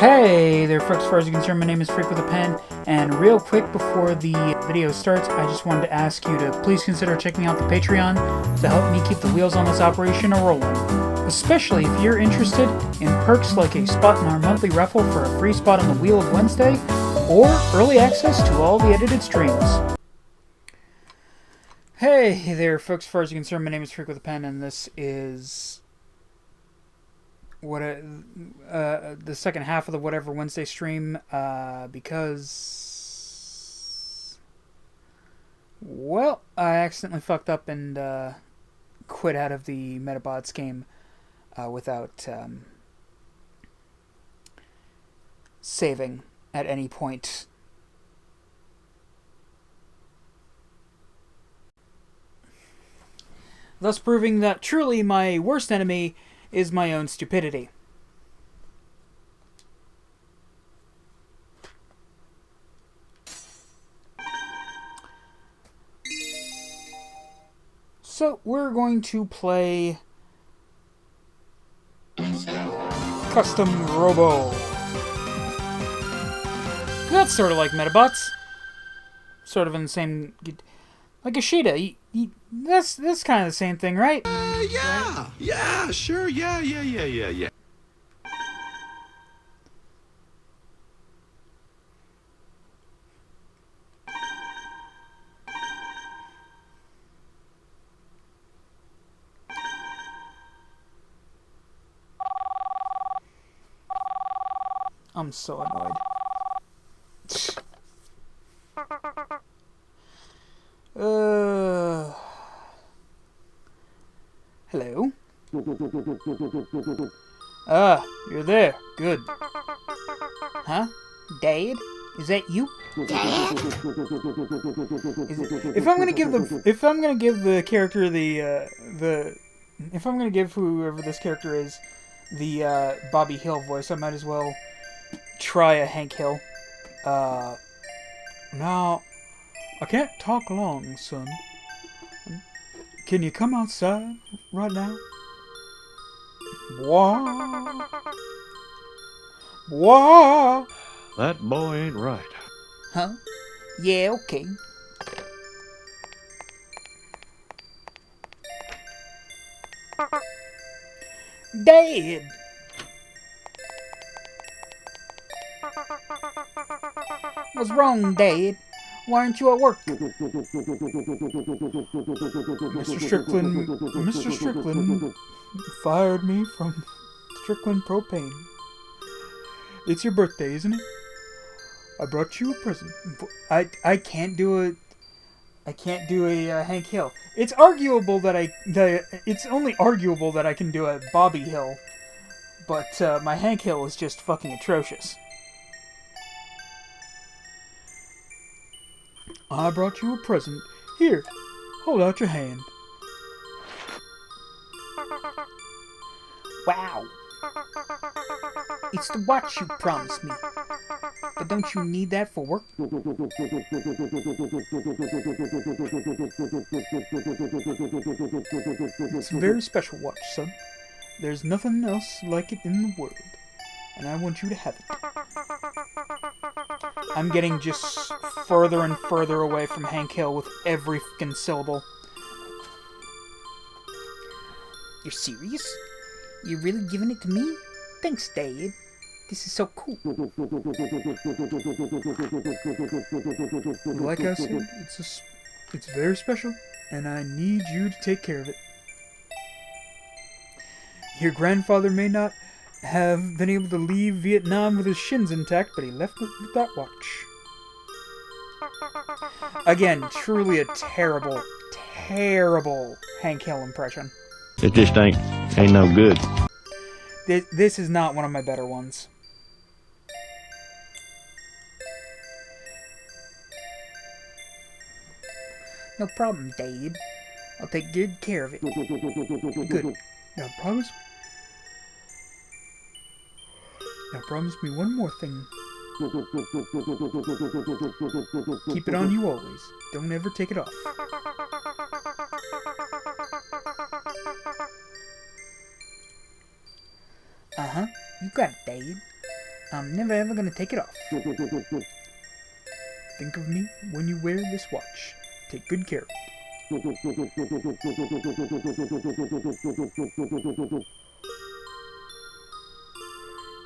Hey there folks, as far as you're concerned, my name is Freak with a Pen, and real quick before the video starts, I just wanted to ask you to please consider checking out the Patreon to help me keep the wheels on this operation a-rolling. Especially if you're interested in perks like a spot in our monthly raffle for a free spot on the Wheel of Wednesday, or early access to all the edited streams. Hey there folks, as far as you're concerned, my name is Freak with a Pen, and this is the second half of the Whatever Wednesday stream, because, well, I accidentally fucked up and quit out of the MEDABOTS game without saving at any point. Thus proving that truly my worst enemy is my own stupidity. So we're going to play Custom Robo. That's sort of like MEDABOTS. Sort of in the same, like Ashita. That's kind of the same thing, right? Yeah, right? Yeah, sure, yeah. I'm so annoyed. Hello? Ah, you're there. Good. Huh? Dad? Is that you? Dad? If I'm gonna give the character if I'm gonna give whoever this character is the Bobby Hill voice, I might as well try a Hank Hill. Now, I can't talk long, son. Can you come outside right now? Wah. Wah. That boy ain't right. Huh? Yeah, okay. Dad! What's wrong, Dad? Why aren't you at work? Mr. Strickland fired me from Strickland Propane. It's your birthday, isn't it? I brought you a present. I can't do a Hank Hill. It's arguable that it's only arguable that I can do a Bobby Hill, but my Hank Hill is just fucking atrocious. I brought you a present. Here, hold out your hand. Wow. It's the watch you promised me. But don't you need that for work? It's a very special watch, son. There's nothing else like it in the world. And I want you to have it. I'm getting just further and further away from Hank Hill with every fucking syllable. You're serious? You're really giving it to me? Thanks, Dad. This is so cool. Like I said, it's very special, and I need you to take care of it. Your grandfather may not have been able to leave Vietnam with his shins intact, but he left with that watch. Again, truly a terrible, terrible Hank Hill impression. It just ain't no good. This is not one of my better ones. No problem, Dad. I'll take good care of it. Good. Now promise me one more thing. Keep it on you always. Don't ever take it off. Uh-huh. You got it, Dad. I'm never ever gonna take it off. Think of me when you wear this watch. Take good care of it.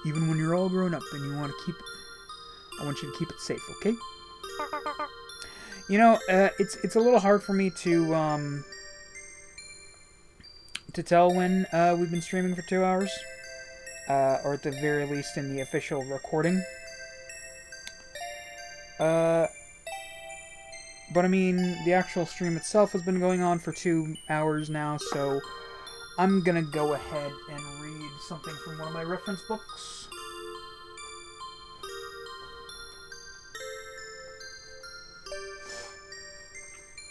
Even when you're all grown up and you want to keep it, I want you to keep it safe, okay? You know, it's a little hard for me to tell when we've been streaming for 2 hours, or at the very least in the official recording. But I mean, the actual stream itself has been going on for 2 hours now, so I'm gonna go ahead and read something from one of my reference books.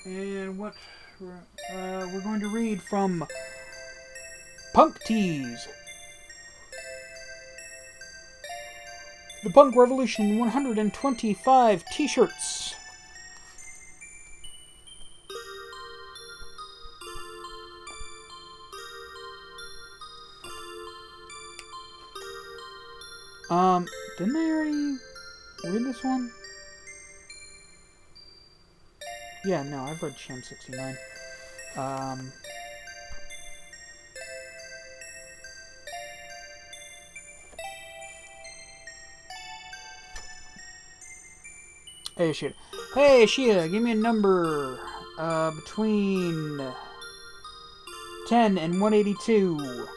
And what we're going to read from Punk Tees. The Punk Revolution 125 t-shirts. Didn't I already read this one? Yeah, no, I've read Sham 69. Hey, shit. Hey, Sheila, give me a number, between 10 and 182.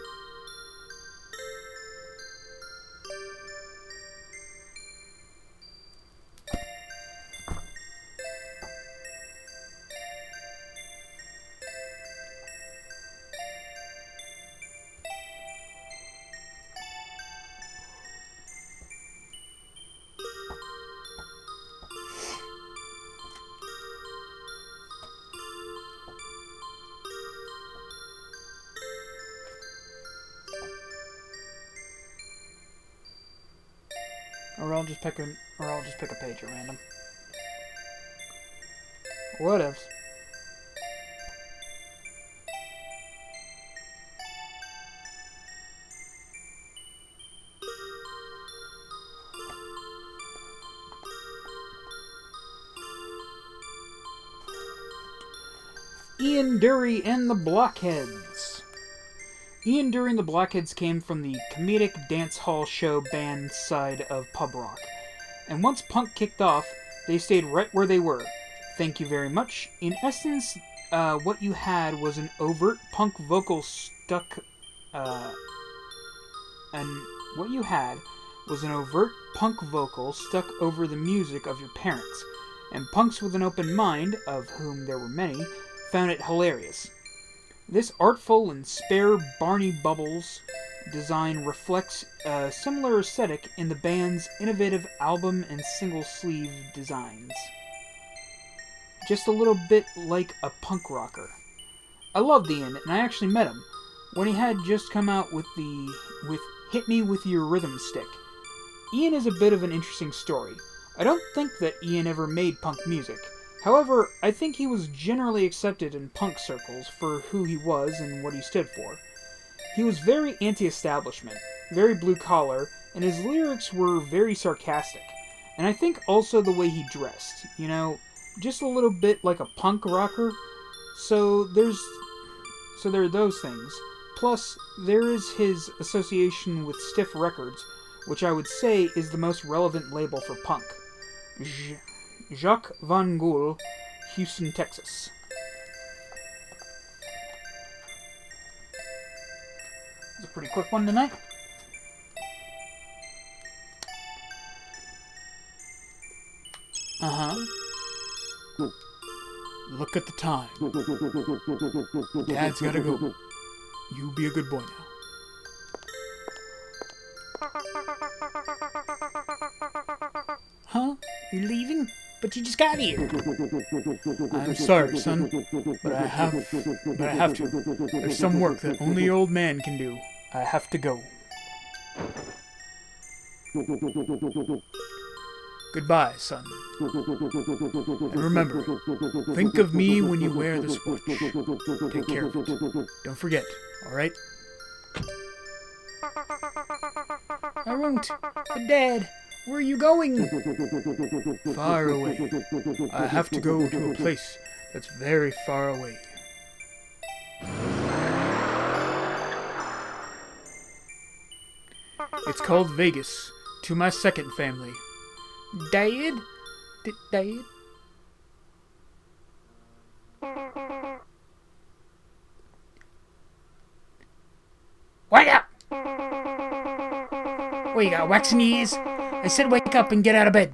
Or I'll just pick a page at random. Whatevs. Ian Dury and the Blockheads. Ian Dury and the Blockheads came from the comedic dance hall show band side of pub rock. And once punk kicked off, they stayed right where they were. Thank you very much. In essence, what you had was an overt punk vocal stuck... over the music of your parents. And punks with an open mind, of whom there were many, found it hilarious. This artful and spare Barney Bubbles design reflects a similar aesthetic in the band's innovative album and single sleeve designs. Just a little bit like a punk rocker. I loved Ian, and I actually met him when he had just come out with Hit Me With Your Rhythm Stick. Ian is a bit of an interesting story. I don't think that Ian ever made punk music. However, I think he was generally accepted in punk circles for who he was and what he stood for. He was very anti-establishment, very blue-collar, and his lyrics were very sarcastic. And I think also the way he dressed, you know, just a little bit like a punk rocker. So there are those things. Plus, there is his association with Stiff Records, which I would say is the most relevant label for punk. Jacques Van Gool, Houston, Texas. It's a pretty quick one tonight. Look at the time. Dad's gotta go. You be a good boy now. Huh? You're leaving? But you just got here. I'm sorry, son, but I have to. There's some work that only an old man can do. I have to go. Goodbye, son. And remember, think of me when you wear this watch. Take care of it. Don't forget, alright? I won't. But Dad, where are you going? Far away. I have to go to a place that's very far away. It's called Vegas, to my second family. Dad? Dad? Wake up! What, you got wax in your ears? I said wake up and get out of bed.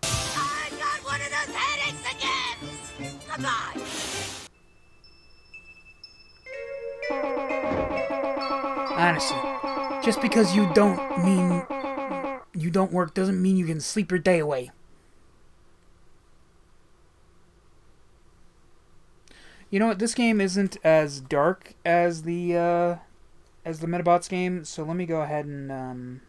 I got one of those headaches again! Goodbye! Honestly, just because you don't work doesn't mean you can sleep your day away. You know what? This game isn't as dark as the Medabots game, so let me go ahead and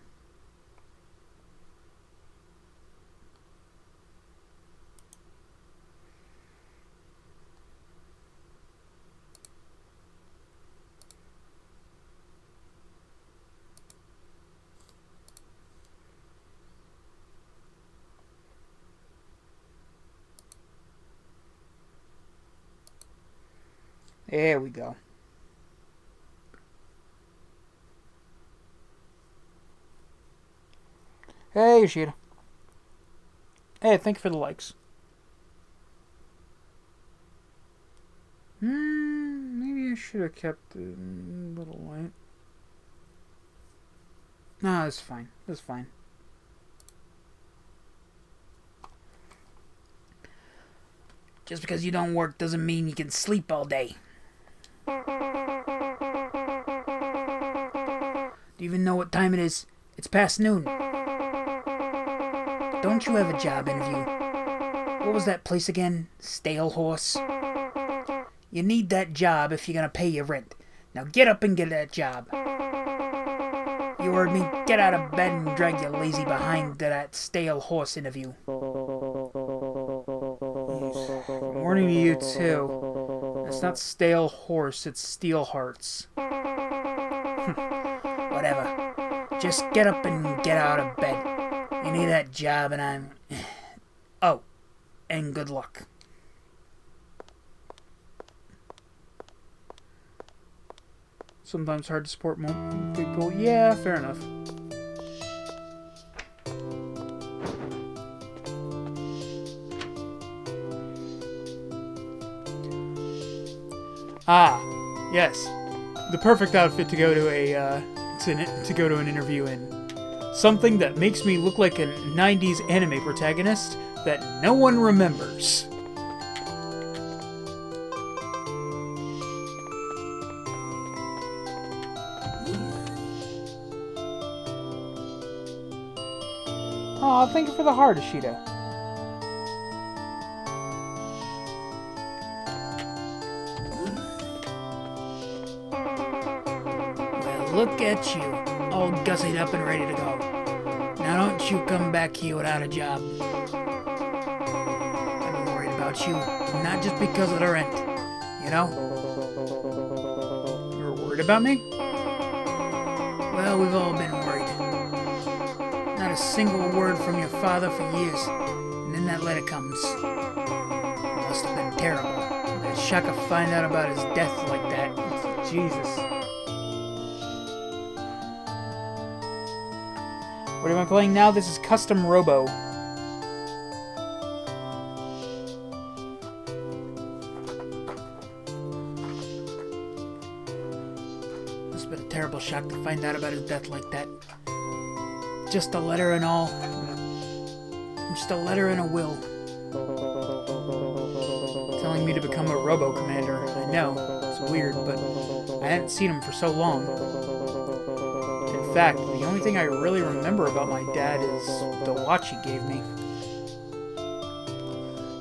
there we go. Hey, Yoshida. Hey, thank you for the likes. Maybe I should have kept it a little light. No, that's fine. That's fine. Just because you don't work doesn't mean you can sleep all day. Do you even know what time it is? It's past noon. Don't you have a job interview? What was that place again? Stale Horse? You need that job if you're gonna pay your rent. Now get up and get that job. You heard me. Get out of bed and drag your lazy behind to that Stale Horse interview. Warning to you too. It's not Stale Horse, it's Steel Hearts. Whatever. Just get up and get out of bed. You need that job and I'm... Oh, and good luck. Sometimes hard to support more people. Yeah, fair enough. Ah, yes, the perfect outfit to go to a to go to an interview in. Something that makes me look like a 90s anime protagonist that no one remembers. Aw, thank you for the heart, Ishida. Well, look at you, all gussied up and ready to go. Now don't you come back here without a job. I've been worried about you, not just because of the rent, you know? You're worried about me? Well, we've all been worried. Not a single word from your father for years, and then that letter comes. It must have been terrible. That shock to find out about his death like that. Jesus. What am I playing now? This is Custom Robo. Must have been a terrible shock to find out about his death like that. Just a letter and all. Just a letter and a will. Telling me to become a Robo Commander. I know, it's weird, but I hadn't seen him for so long. In fact, the only thing I really remember about my dad is the watch he gave me.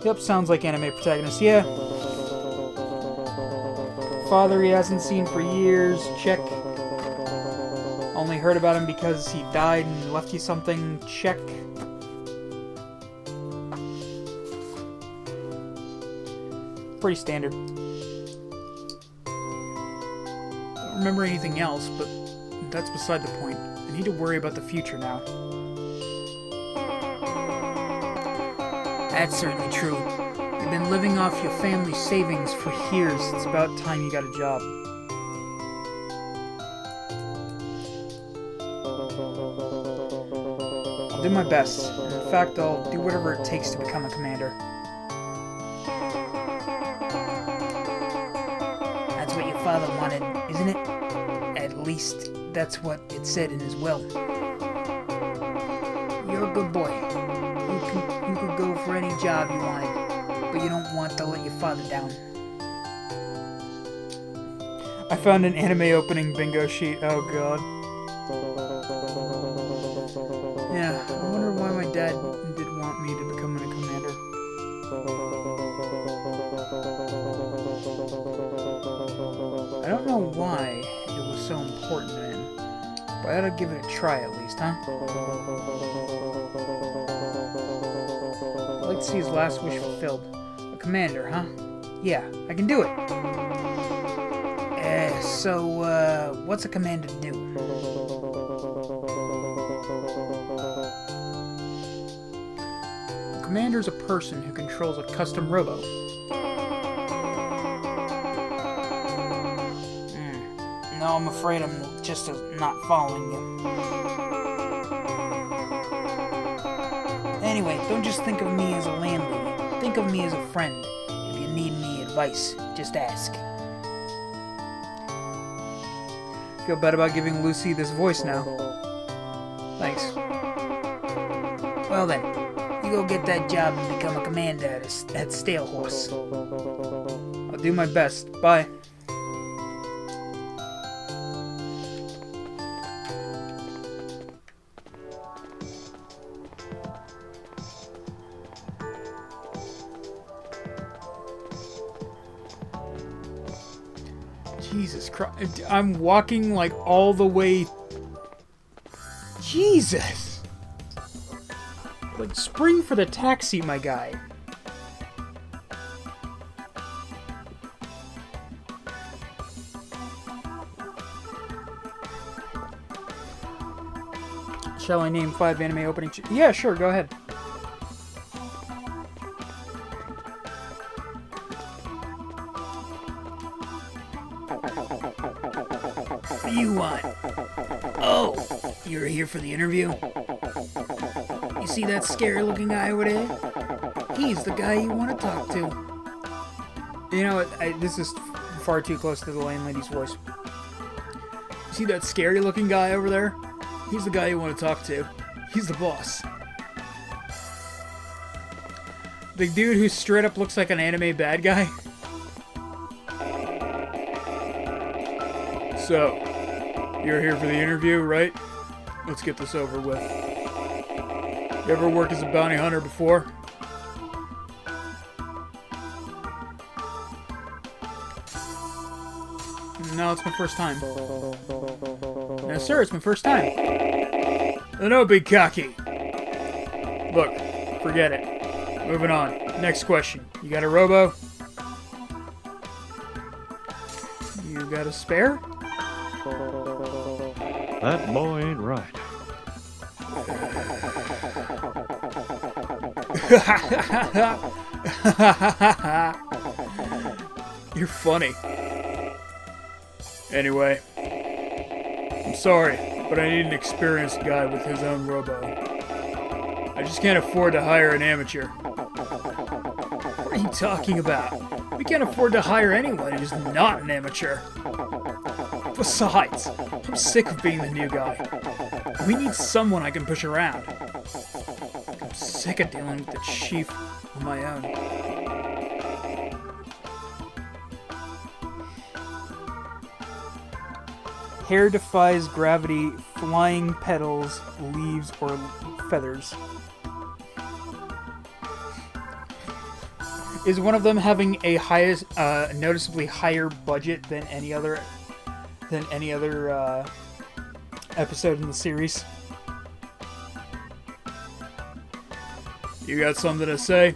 Yep, sounds like anime protagonist, yeah. Father he hasn't seen for years, check. Only heard about him because he died and left you something, check. Pretty standard. Don't remember anything else, but that's beside the point. need to worry about the future now. That's certainly true. You've been living off your family's savings for years. It's about time you got a job. I'll do my best. In fact, I'll do whatever it takes to become a commander. That's what your father wanted, isn't it? At least, that's what it said in his will. You're a good boy. You could go for any job you wanted, but you don't want to let your father down. I found an anime opening bingo sheet. Oh god. Yeah, I wonder why my dad did want me to become a commander. I don't know why it was so important to him, but I ought to give it a try at least, huh? I'd like to see his last wish fulfilled. A commander, huh? Yeah, I can do it. So, what's a commander do? A commander is a person who controls a custom robo. No, I'm afraid I'm just not following you. Anyway, don't just think of me as a landlady. Think of me as a friend. If you need any advice, just ask. Feel bad about giving Lucy this voice now. Thanks. Well then, you go get that job and become a commander at Stalehorse. I'll do my best. Bye. Jesus Christ. I'm walking like all the way. Jesus! Like, spring for the taxi, my guy. Shall I name 5 anime openings? Yeah, sure, go ahead. What do you want? Oh, you're here for the interview? You see that scary looking guy over there? He's the guy you want to talk to. You know what? This is far too close to the landlady's voice. You see that scary looking guy over there? He's the guy you want to talk to. He's the boss. The dude who straight up looks like an anime bad guy. So, you're here for the interview, right? Let's get this over with. You ever worked as a bounty hunter before? No, it's my first time. No, sir, it's my first time. Don't be cocky. Look, forget it. Moving on. Next question. You got a robo? You got a spare? That boy ain't right. You're funny. Anyway, I'm sorry, but I need an experienced guy with his own robo. I just can't afford to hire an amateur. What are you talking about? We can't afford to hire anyone who's not an amateur. Besides, I'm sick of being the new guy. We need someone I can push around. I'm sick of dealing with the chief on my own. Hair defies gravity, flying petals, leaves, or feathers. Is one of them having a noticeably higher budget than any other episode in the series? You got something to say?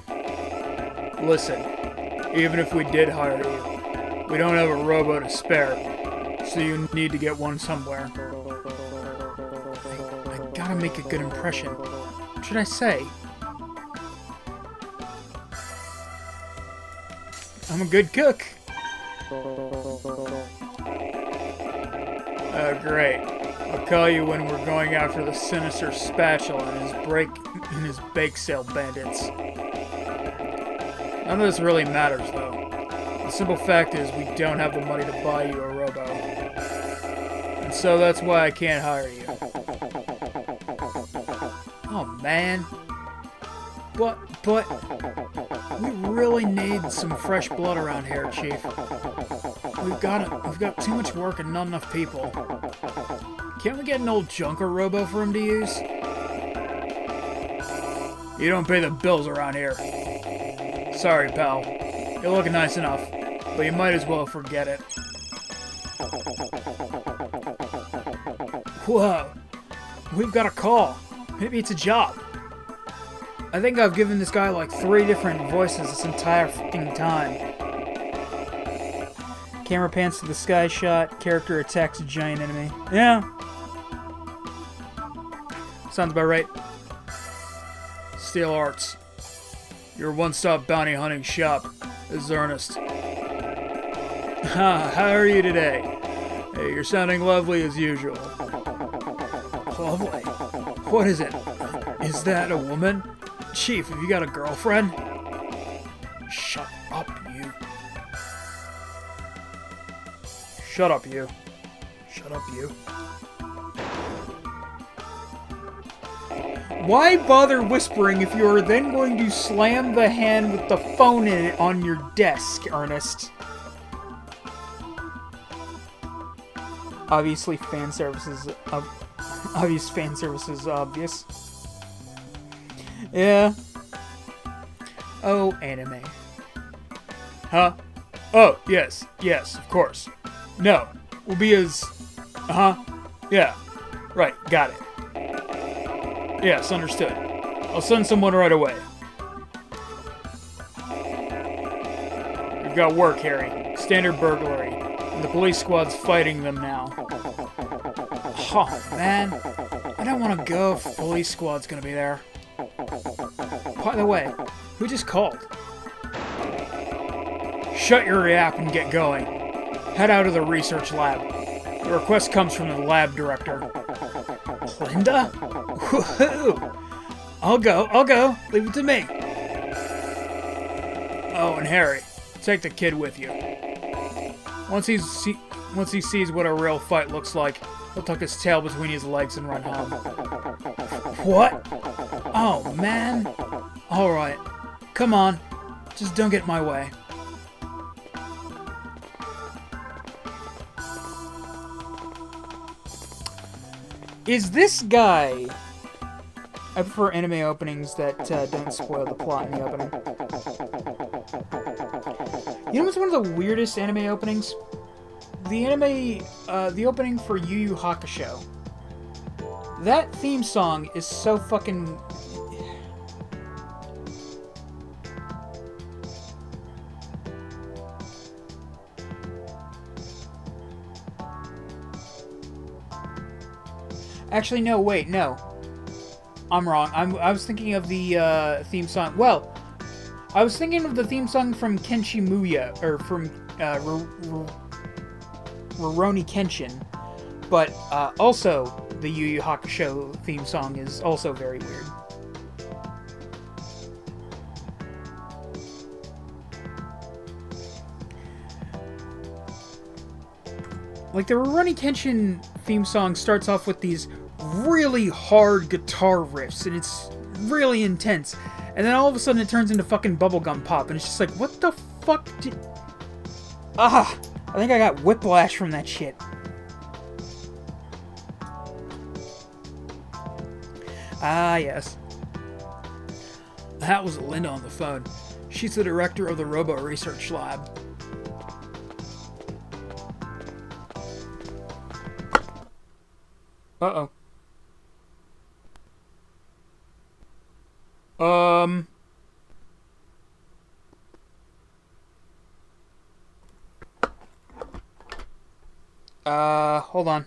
Listen, even if we did hire you, we don't have a robo to spare, so you need to get one somewhere. I make a good impression. What should I say? I'm a good cook. Oh, great. I'll call you when we're going after the sinister spatula and his bake sale bandits. None of this really matters, though. The simple fact is we don't have the money to buy you a Robo. And so that's why I can't hire you. Oh, man. But, we really need some fresh blood around here, Chief. We've got too much work and not enough people. Can't we get an old junker Robo for him to use? You don't pay the bills around here. Sorry, pal. You're looking nice enough, but you might as well forget it. Whoa. We've got a call. Maybe it's a job. I think I've given this guy like 3 different voices this entire fucking time. Camera pans to the sky shot. Character attacks a giant enemy. Yeah. Sounds about right. Steel Arts. Your one-stop bounty hunting shop. This is Ernest. How are you today? Hey, you're sounding lovely as usual. Lovely? What is it? Is that a woman? Chief, have you got a girlfriend? Shut up, you. Shut up, you. Shut up, you. Why bother whispering if you're then going to slam the hand with the phone in it on your desk, Ernest? Obviously, fan service is obvious. Yeah. Oh, anime. Huh? Oh, yes, of course. No, we'll be as... Yeah. Right, got it. Yes, understood. I'll send someone right away. We've got work, Harry. Standard burglary. And the police squad's fighting them now. Oh, man. I don't want to go if the police squad's gonna be there. By the way, who just called? Shut your yap and get going. Head out of the research lab. The request comes from the lab director. Linda? Woohoo! I'll go. Leave it to me. Oh, and Harry, take the kid with you. Once he sees what a real fight looks like, he'll tuck his tail between his legs and run home. What? Oh, man. Alright. Come on. Just don't get in my way. Is this guy... I prefer anime openings that don't spoil the plot in the opening. You know what's one of the weirdest anime openings? The opening for Yu Yu Hakusho. That theme song is so fucking... Actually, no, wait, no. I'm wrong. I was thinking of the theme song. Well, I was thinking of the theme song from Kenshi Muya, or from Rurouni Kenshin. But also, the Yu Yu Hakusho theme song is also very weird. Like, the Rurouni Kenshin theme song starts off with these really hard guitar riffs, and it's really intense. And then all of a sudden it turns into fucking bubblegum pop, and it's just like, what the fuck did... I think I got whiplash from that shit. Ah, yes. That was Linda on the phone. She's the director of the Robo Research Lab. Uh-oh. Hold on.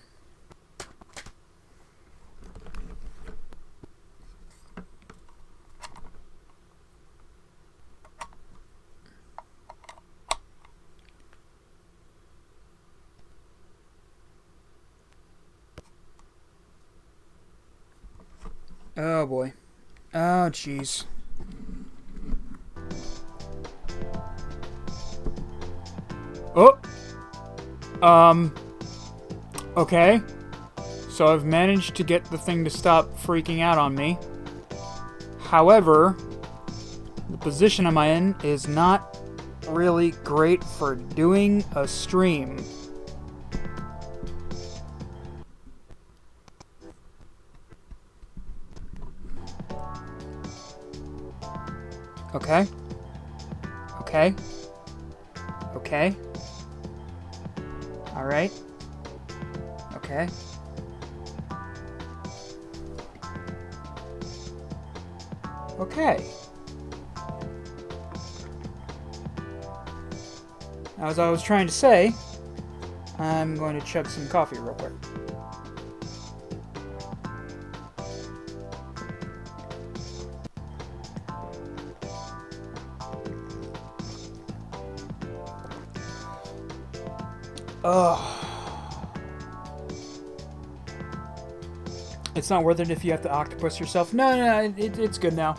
Oh boy. Oh jeez. Oh! Okay. So I've managed to get the thing to stop freaking out on me. However, the position I'm in is not really great for doing a stream. Okay. Okay. Okay. Alright. Okay. Okay. As I was trying to say, I'm going to chug some coffee real quick. Ugh. It's not worth it if you have to octopus yourself. No, it's good now.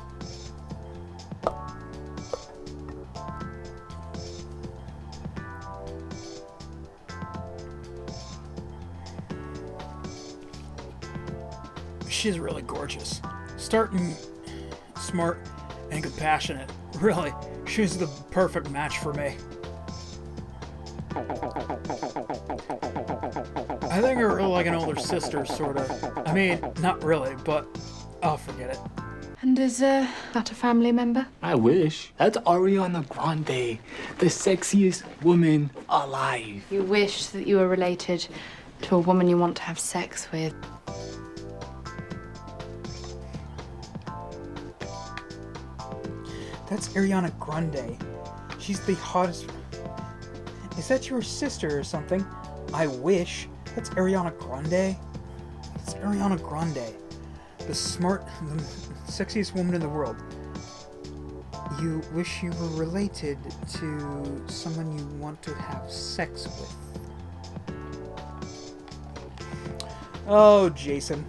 She's really gorgeous. Starting smart and compassionate. Really, she's the perfect match for me. I think her like an older sister, sort of. I mean, not really, but I'll forget it. And is that a family member? I wish. That's Ariana Grande, the sexiest woman alive. You wish that you were related to a woman you want to have sex with. That's Ariana Grande. She's the hottest. Is that your sister or something? I wish. That's Ariana Grande. It's Ariana Grande. The sexiest woman in the world. You wish you were related to someone you want to have sex with. Oh, Jason.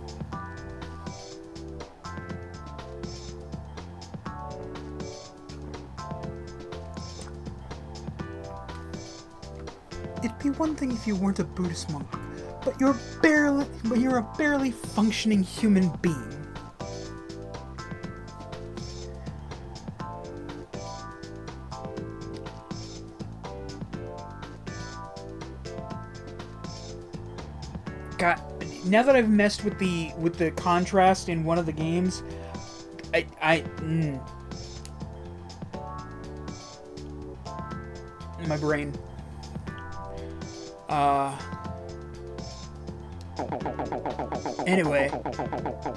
It'd be one thing if you weren't a Buddhist monk, but you're a barely functioning human being. God, now that I've messed with the contrast in one of the games, my brain. Anyway,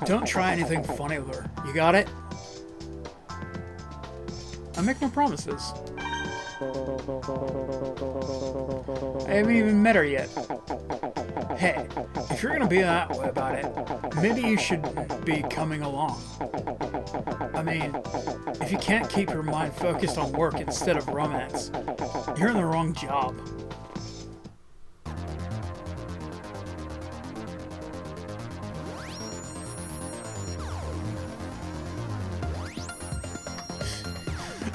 don't try anything funny with her. You got it? I make no promises. I haven't even met her yet. Hey, if you're gonna be that way about it, maybe you should be coming along. I mean, if you can't keep your mind focused on work instead of romance, you're in the wrong job.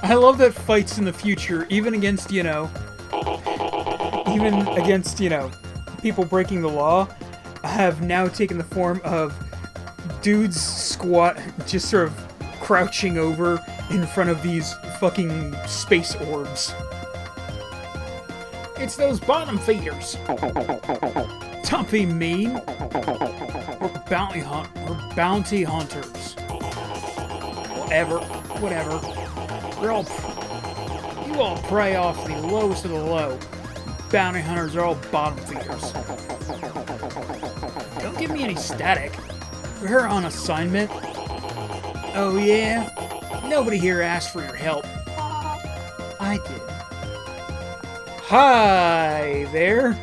I love that fights in the future, even against, people breaking the law, have now taken the form of dudes just sort of crouching over in front of these fucking space orbs. It's those bottom feeders. Don't be mean. We're bounty hunters. Whatever. You all prey off the lowest of the low. Bounty hunters are all bottom feeders. Don't give me any static. We're on assignment. Oh yeah? Nobody here asked for your help. I did. Hi there.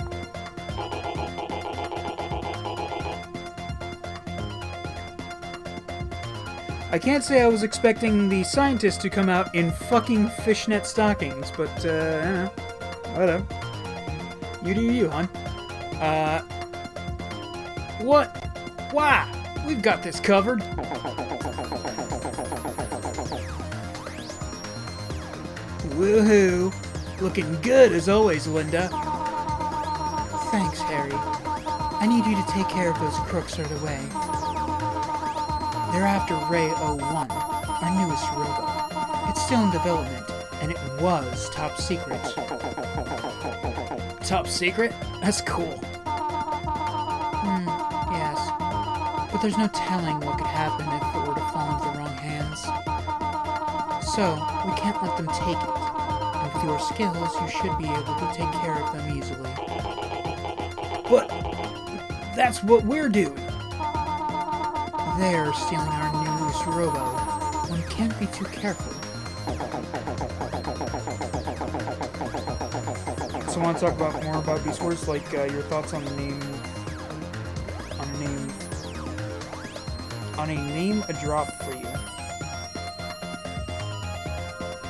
I can't say I was expecting the scientist to come out in fucking fishnet stockings, but, whatever. You do you, hon. What? Why? We've got this covered. Woohoo! Looking good as always, Linda. Thanks, Harry. I need you to take care of those crooks right away. They're after Ray 01, our newest Robo. It's still in development, and it was top secret. Top secret? That's cool. Yes. But there's no telling what could happen if it were to fall into the wrong hands. So, we can't let them take it. And with your skills, you should be able to take care of them easily. But that's what we're doing. They're stealing our newest Robo. One can't be too careful. So I want to talk about more about Beast Wars, like your thoughts on the name, on a name a drop for you.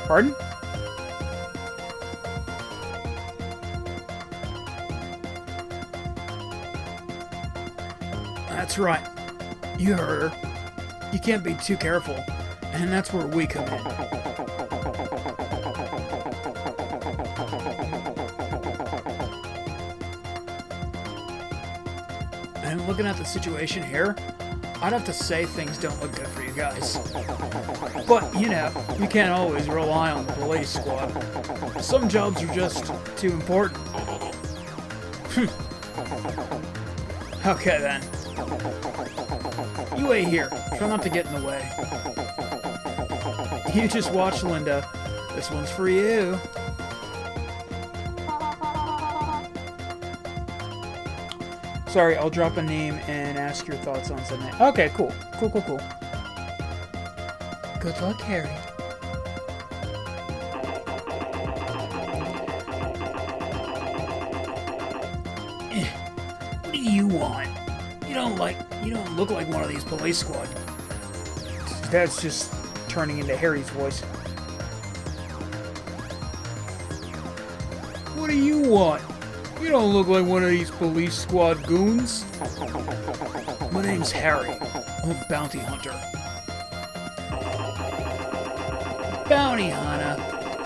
Pardon? That's right. You heard her. You can't be too careful, and that's where we come in. And looking at the situation here, I'd have to say things don't look good for you guys. But, you know, you can't always rely on the police squad. Some jobs are just too important. Okay then. You wait here. Try not to get in the way. You just watch, Linda. This one's for you. Sorry, I'll drop a name and ask your thoughts on something. Okay, cool. Cool. Good luck, Harry. What do you want? You don't look like one of these police squad. That's just turning into Harry's voice. What do you want? You don't look like one of these police squad goons. My name's Harry. I'm a bounty hunter. Bounty hunter?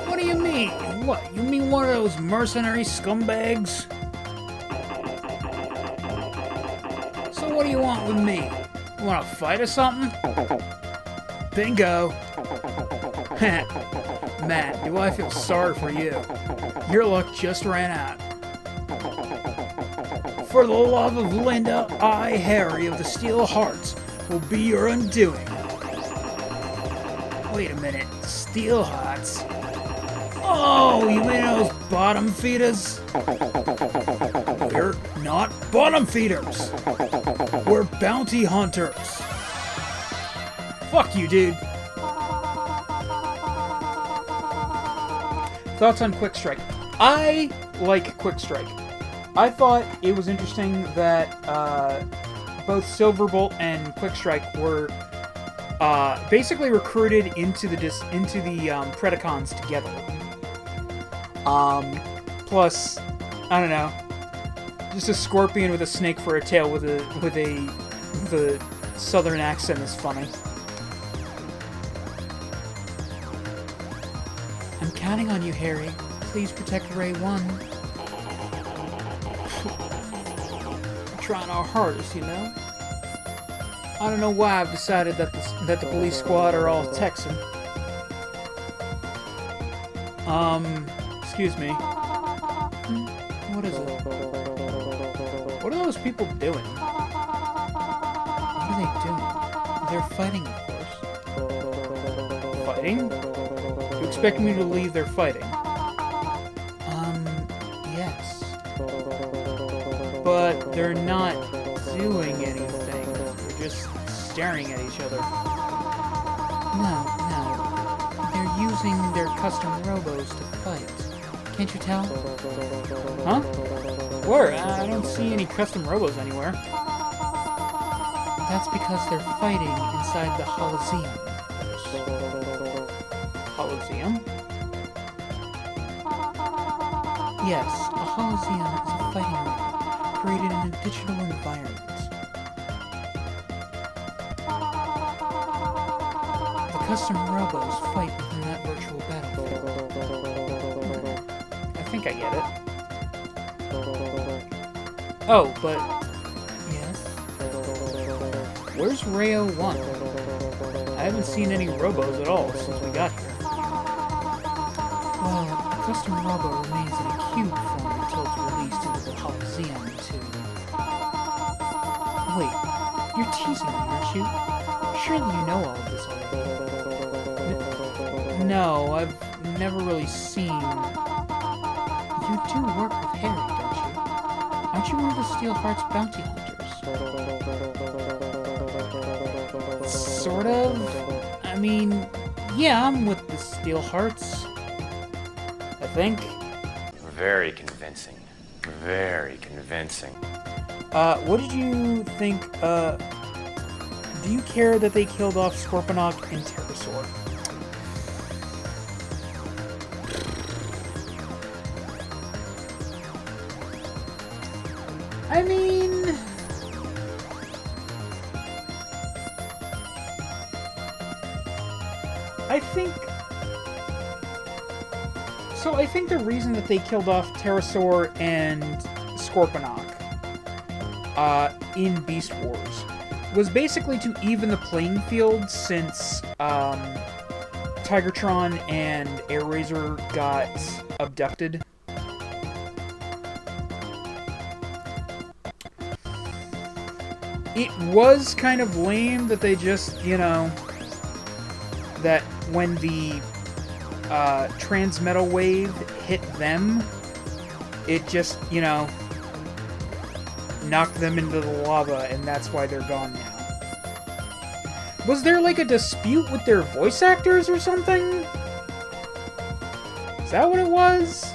What do you mean? What, you mean one of those mercenary scumbags? So what do you want with me? You want to fight or something? Bingo. Matt, do I feel sorry for you? Your luck just ran out. For the love of Linda, I, Harry of the Steel Hearts, will be your undoing. Wait a minute, Steel Hearts? Oh, you mean those bottom feeders? We're not bottom feeders. We're bounty hunters. Fuck you, dude. Thoughts on Quick Strike? I like Quick Strike. I thought it was interesting that both Silverbolt and Quick Strike were basically recruited into the Predacons together. Plus, I don't know, just a scorpion with a snake for a tail with a southern accent is funny. I'm counting on you, Harry. Please protect Ray 1. Trying our hardest, you know? I don't know why I've decided that the police squad are all Texan. Excuse me. What is it? What are those people doing? What are they doing? They're fighting, of course. Fighting? You expect me to believe they're fighting? Yes. But they're not doing anything. They're just staring at each other. No. They're using their custom robos to fight. Can't you tell? Huh? Where? I don't see any custom robos anywhere. That's because they're fighting inside the Coliseum. Coliseum? Yes, a Coliseum is a fighting arena created in a digital environment. custom robos fight within that virtual battlefield. I think I get it. Oh, but... Yes? Where's Rayo 1? I haven't seen any robos at all since we got here. Well, the custom robo remains in a cube form until it's released into the Coliseum to... Wait, you're teasing me, aren't you? Surely you know all of this already. No, I've never really seen... You do work with Harry, don't you? Aren't you one of the Steel Heart's bounty hunters? Sort of. I mean, yeah, I'm with the Steel Hearts. I think. Very convincing. Very convincing. What did you think, do you care that they killed off Scorponok and Pterosaur? I mean... I think the reason that they killed off Pterosaur and Scorponok in Beast Wars was basically to even the playing field, since Tigertron and Airrazor got abducted. It was kind of lame that they just, you know, that when the Transmetal wave hit them, it just, you know, knocked them into the lava, and that's why they're gone now. Was there like a dispute with their voice actors or something? Is that what it was?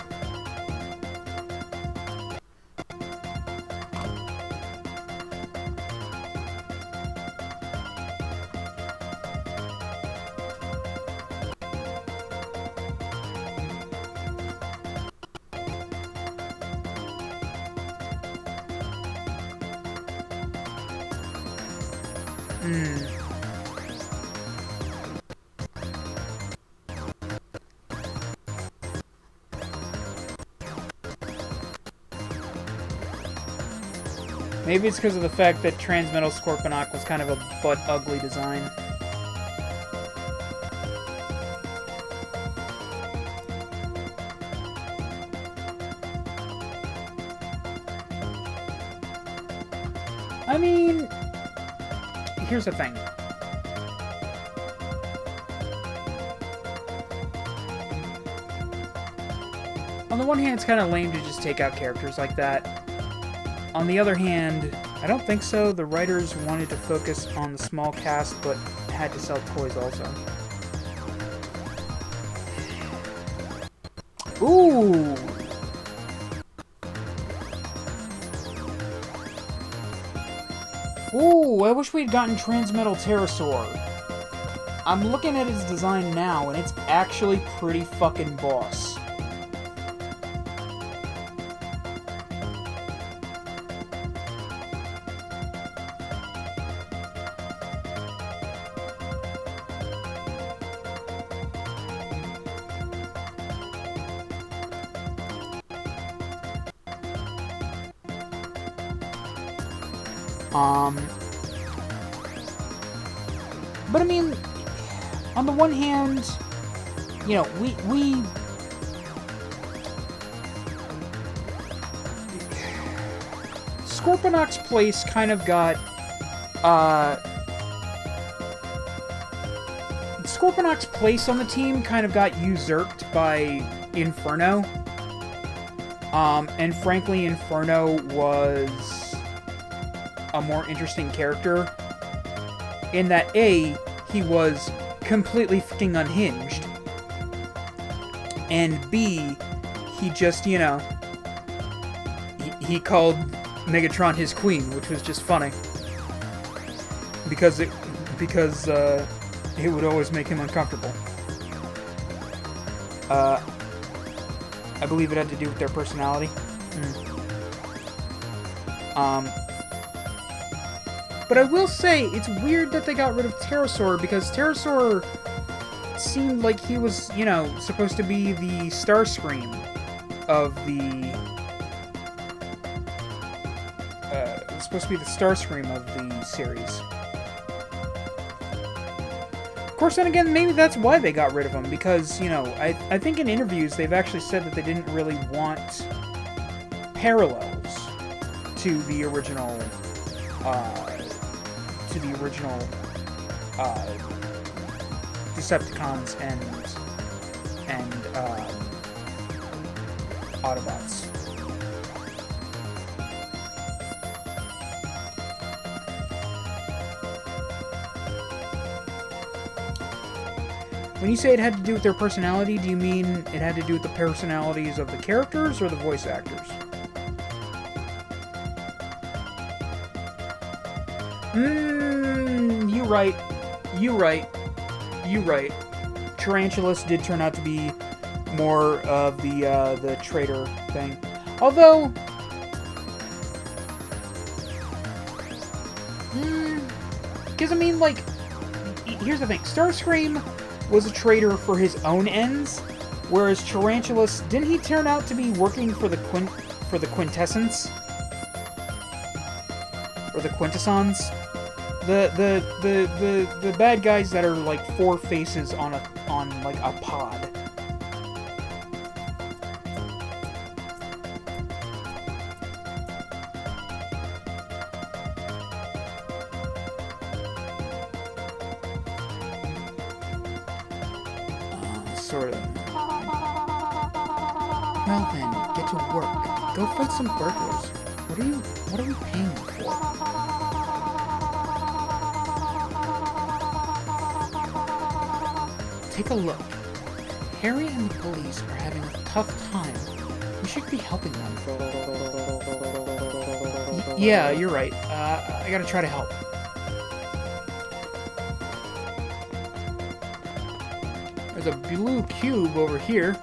Maybe it's because of the fact that Transmetal Scorponok was kind of a butt-ugly design. I mean, here's the thing. On the one hand, it's kind of lame to just take out characters like that. On the other hand, I don't think so. The writers wanted to focus on the small cast, but had to sell toys also. Ooh! Ooh, I wish we'd gotten Transmetal Pterosaur. I'm looking at his design now, and it's actually pretty fucking boss. But I mean, on the one hand, you know, we Scorponok's place kind of got, Scorponok's place on the team kind of got usurped by Inferno. And frankly, Inferno was a more interesting character in that A, he was completely fucking unhinged, and B, he just, you know, he called Megatron his queen, which was just funny because it would always make him uncomfortable. I believe it had to do with their personality. But I will say, it's weird that they got rid of Pterosaur, because Pterosaur seemed like he was, you know, supposed to be the Starscream of the... supposed to be the Starscream of the series. Of course, then again, maybe that's why they got rid of him, because, you know, I think in interviews they've actually said that they didn't really want parallels to the original, Decepticons and Autobots. When you say it had to do with their personality, do you mean it had to do with the personalities of the characters or the voice actors? You right. Tarantulas did turn out to be more of the traitor thing. Although... Because, I mean, like... Here's the thing. Starscream was a traitor for his own ends, whereas Tarantulas, didn't he turn out to be working for the Quintessence? Or the Quintessons? The bad guys that are like four faces on like a pod. Sort of. Well then, get to work. Go fight some burglars. What are we paying them for? Take a look. Harry and the police are having a tough time. We should be helping them. Yeah, you're right. I gotta try to help. There's a blue cube over here.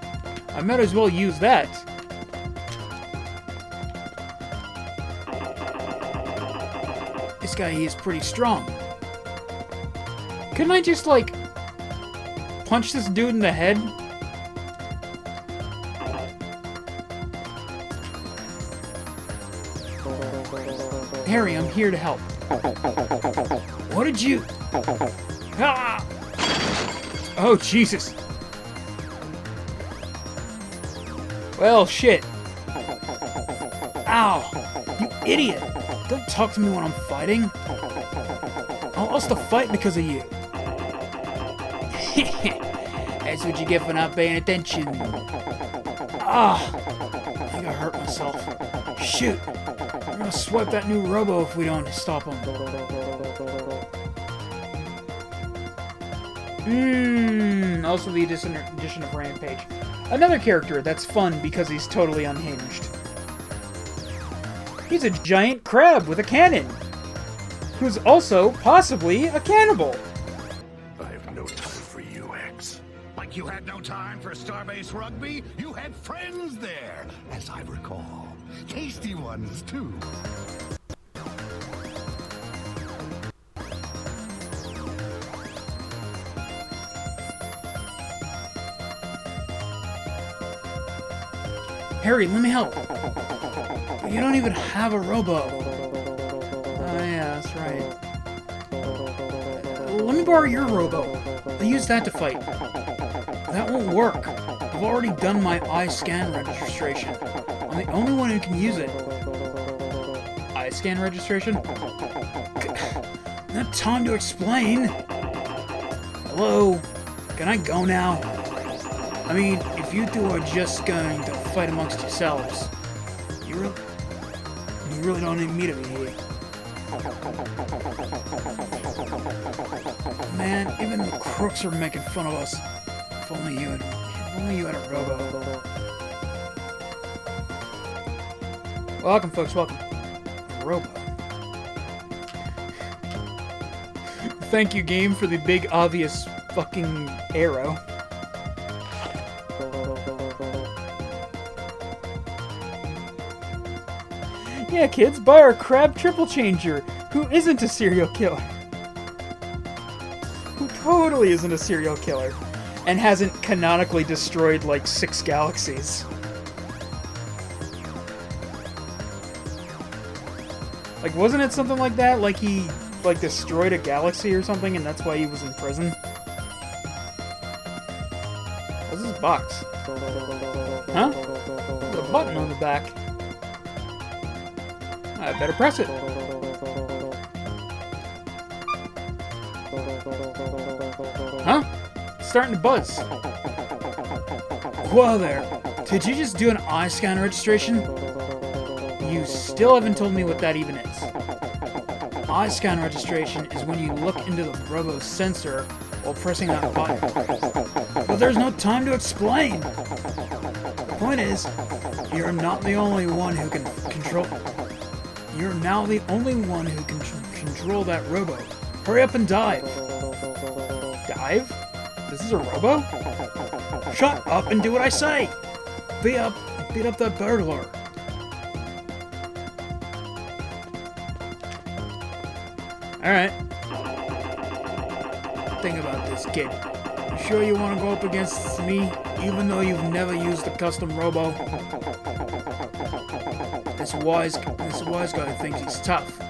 I might as well use that. This guy is pretty strong. Couldn't I just, like, punch this dude in the head? Harry, I'm here to help. What did you... Ah! Oh, Jesus. Well, shit. Ow! You idiot! Don't talk to me when I'm fighting. I lost the fight because of you. That's what you get for not paying attention. Ah! I think I hurt myself. Shoot! I'm gonna swipe that new Robo if we don't stop him. Also the addition of Rampage. Another character that's fun because he's totally unhinged. He's a giant crab with a cannon, who's also possibly a cannibal. I have no time for you, X. Like you had no time for Starbase Rugby? You had friends there, as I recall. Tasty ones, too. Harry, let me help. You don't even have a Robo. Oh yeah, that's right. Let me borrow your Robo. I'll use that to fight. That won't work. I've already done my eye scan registration. I'm the only one who can use it. Eye scan registration? Not time to explain. Hello? Can I go now? I mean, if you two are just going to fight amongst yourselves, you really don't need me to be here. Man, even the crooks are making fun of us. If only you had a Robo. Welcome, folks, welcome. Robo. Thank you, game, for the big, obvious fucking arrow. Yeah, kids, buy our crab triple changer, who isn't a serial killer. Who totally isn't a serial killer. and hasn't canonically destroyed like 6 galaxies. Like, wasn't it something like that? Like he like destroyed a galaxy or something, and that's why he was in prison? What's this box? Huh? There's a button on the back. I better press it. Huh? It's starting to buzz. Whoa there. Did you just do an eye scan registration? You still haven't told me what that even is. Eye scan registration is when you look into the Robo sensor while pressing that button. But there's no time to explain. The point is, you're not the only one who can control... You're now the only one who can control that Robo. Hurry up and dive. Dive? This is a Robo? Shut up and do what I say! Beat up that burglar. Alright. Think about this, kid. You sure you want to go up against me, even though you've never used a custom Robo? This wise guy thinks he's tough.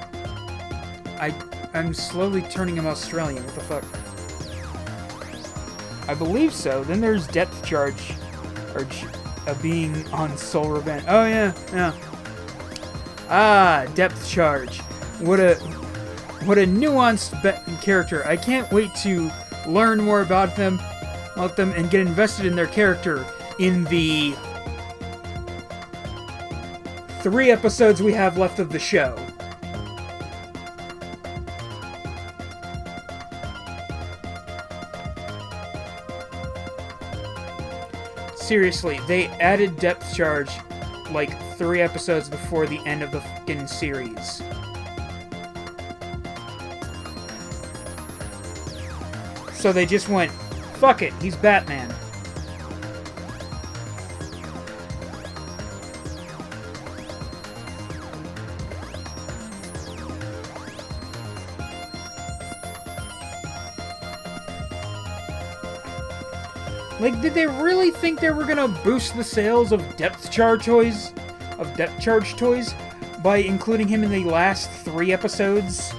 I'm slowly turning him Australian. What the fuck? I believe so. Then there's depth charge, or being on Soul Revenge. Oh yeah. Ah, depth charge. What a nuanced character. I can't wait to learn more about them, and get invested in their character in the 3 episodes we have left of the show. Seriously, they added depth charge like 3 episodes before the end of the fucking series. So they just went, fuck it, he's Batman. Like, did they really think they were gonna boost the sales of depth charge toys by including him in the last 3 episodes?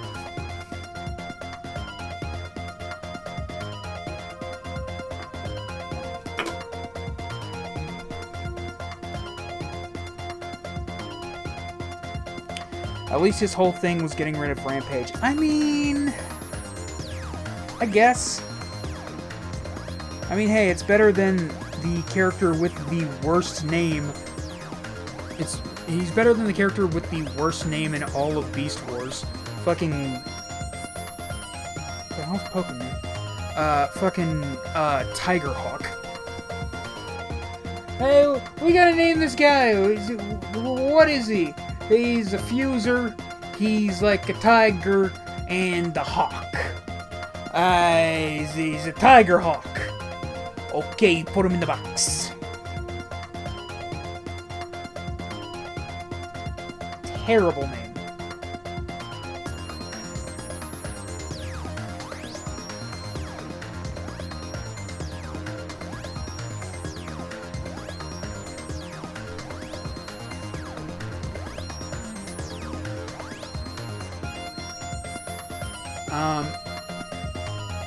At least his whole thing was getting rid of Rampage. I mean, I guess. I mean, hey, it's better than the character with the worst name. He's better than the character with the worst name in all of Beast Wars. Fucking... What the hell's poking me? Tigerhawk. Hey, we gotta name this guy. What is he? He's a fuser, he's like a tiger, and a hawk. He's a tiger hawk. Okay, put him in the box. Terrible name.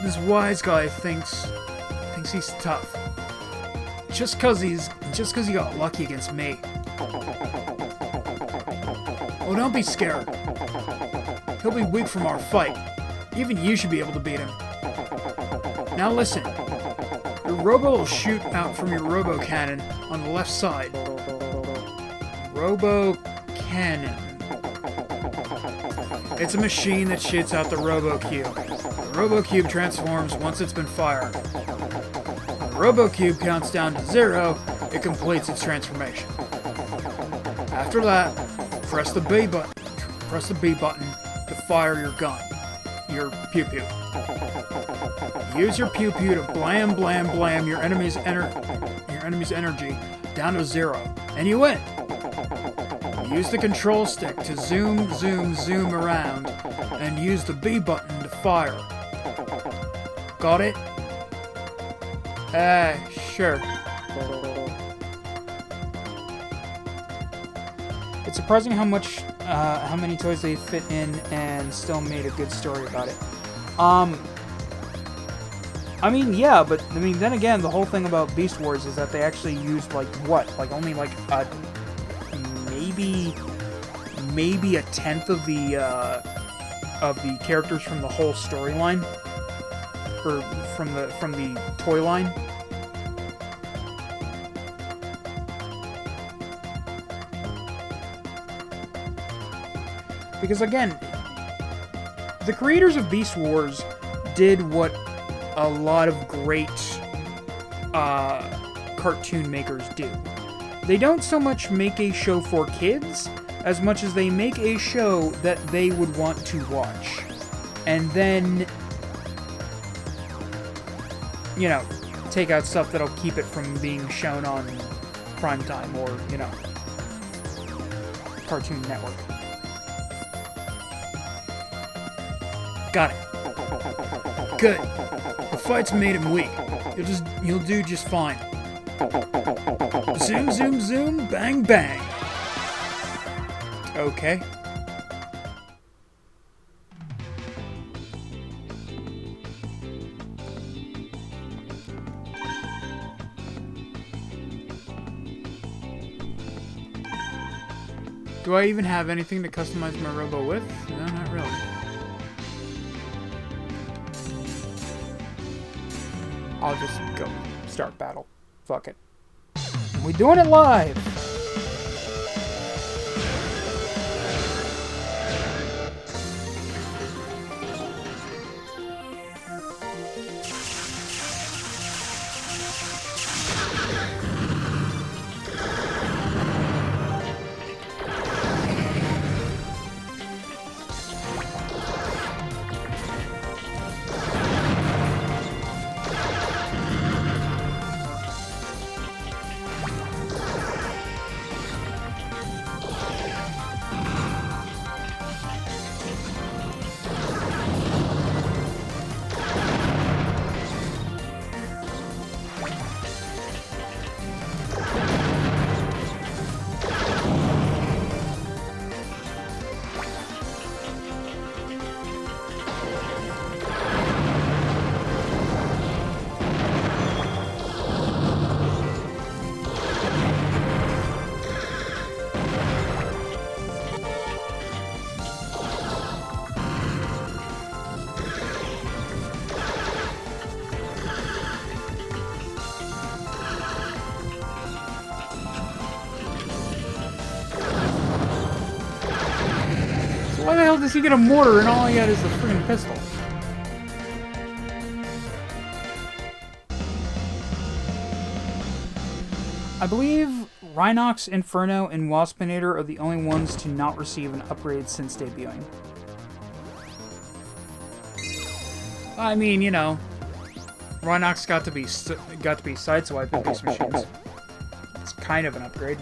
This wise guy thinks he's tough. Just cause he got lucky against me. Oh, don't be scared. He'll be weak from our fight. Even you should be able to beat him. Now listen. Your Robo will shoot out from your Robo cannon on the left side. Robo cannon. It's a machine that shoots out the Robo Cube. The Robo Cube transforms once it's been fired. When the Robo Cube counts down to 0, it completes its transformation. After that, press the B button. Press the B button to fire your gun. Your pew pew. Use your pew pew to blam blam blam your enemy's energy down to 0, and you win. Use the control stick to zoom, zoom, zoom around, and use the B button to fire. Got it? Sure. It's surprising how many toys they fit in and still made a good story about it. I mean, yeah, but, I mean, then again, the whole thing about Beast Wars is that they actually used, like, what? Like, only, like, maybe a tenth of the characters from the whole storyline? Or from the toy line? Because, again, the creators of Beast Wars did what a lot of great cartoon makers do. They don't so much make a show for kids as much as they make a show that they would want to watch. And then, you know, take out stuff that'll keep it from being shown on primetime or, you know, Cartoon Network. Got it. Good. The fight's made him weak. You'll do just fine. Zoom, zoom, zoom, bang, bang. Okay. Do I even have anything to customize my Robo with? No, not really. I'll just go start battle. Fuck it. We're doing it live! Why the hell does he get a mortar and all he got is the freaking pistol? I believe Rhinox, Inferno, and Waspinator are the only ones to not receive an upgrade since debuting. I mean, you know, Rhinox got to be sideswiping these machines. It's kind of an upgrade.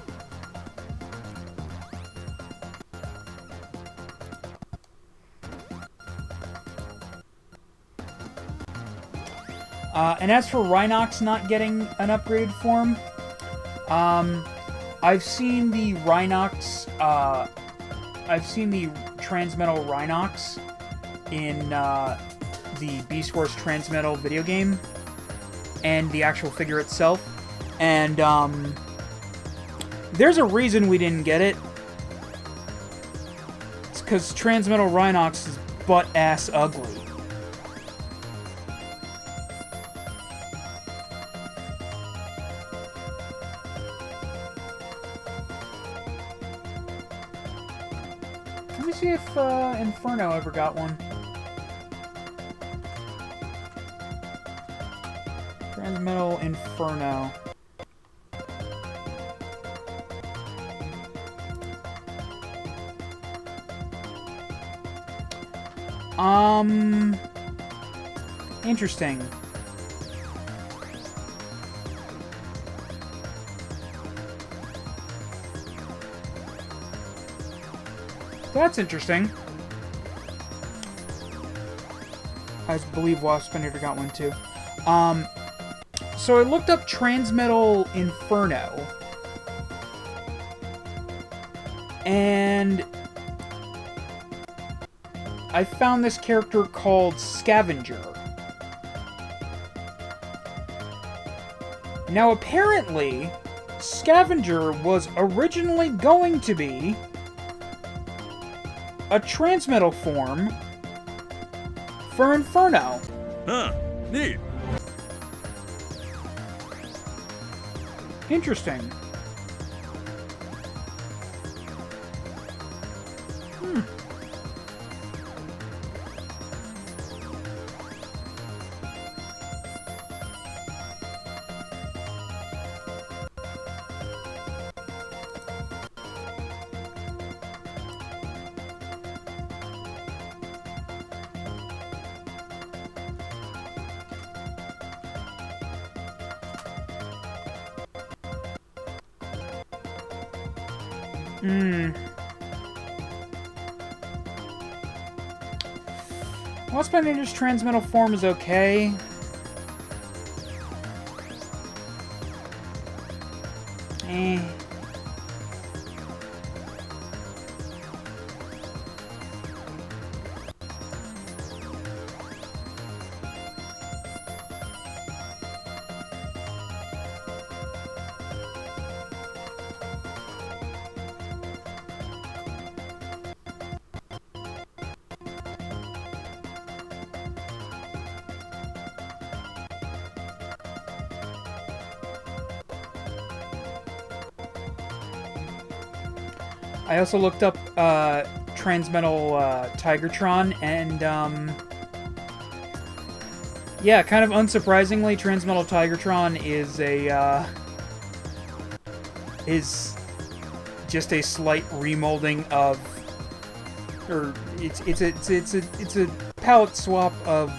And as for Rhinox not getting an upgrade form, I've seen the Rhinox, I've seen the Transmetal Rhinox in the Beast Wars Transmetal video game and the actual figure itself, and there's a reason we didn't get it. It's because Transmetal Rhinox is butt-ass ugly. Let me see if Inferno ever got one. Transmetal Inferno. Interesting. That's interesting. I believe Waspinator got one too. So I looked up Transmetal Inferno. And I found this character called Scavenger. Now apparently, Scavenger was originally going to be a Transmetal form for Inferno. Huh. Neat. Interesting. Lost Bender's Transmetal form is okay. I also looked up Transmetal Tigertron, and yeah, kind of unsurprisingly, Transmetal Tigertron is just a slight remolding of, or it's a palette swap of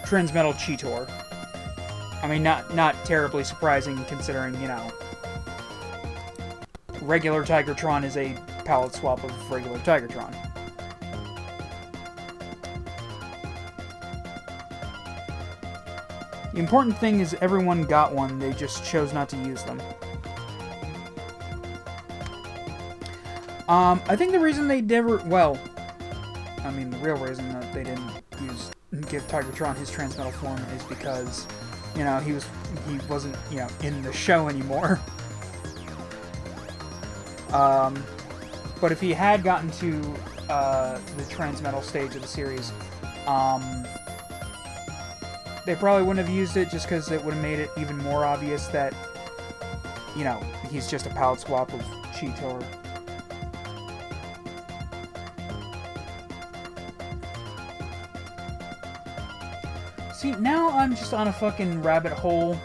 Transmetal Cheetor. I mean, not terribly surprising considering, you know, regular Tigertron is a palette swap of regular Tigertron. The important thing is everyone got one, they just chose not to use them. I think the reason they never, well, I mean the real reason that they didn't give Tigertron his Transmetal form is because, you know, he wasn't, you know, in the show anymore. But if he had gotten to the Transmetal stage of the series, they probably wouldn't have used it just because it would have made it even more obvious that, you know, he's just a palette swap of Cheetor. See, now I'm just on a fucking rabbit hole.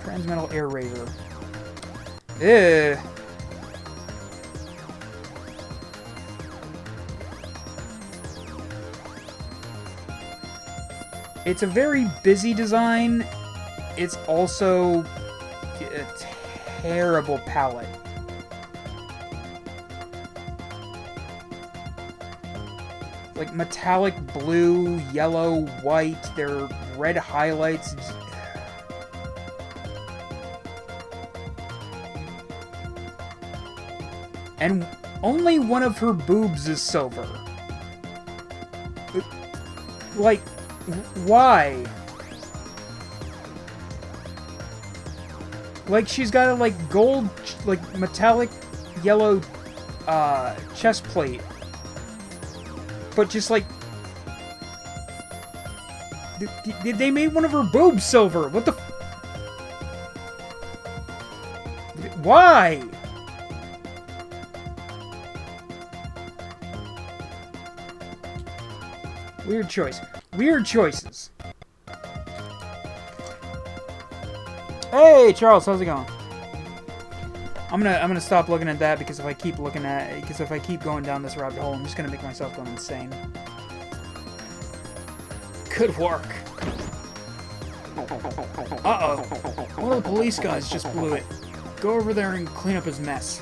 Transmetal Air Raider. Ew. It's a very busy design. It's also a terrible palette. Like metallic blue, yellow, white, there are red highlights. And only one of her boobs is silver. Like, why? Like, she's got a, like, gold, like, metallic yellow, chest plate. But just, like... They made one of her boobs silver! What the... Why? Weird choice. Weird choices. Hey, Charles, how's it going? I'm gonna stop looking at that because if I keep going down this rabbit hole, I'm just gonna make myself go insane. Good work. Oh. Uh-oh. One of the police guys just blew it. Go over there and clean up his mess.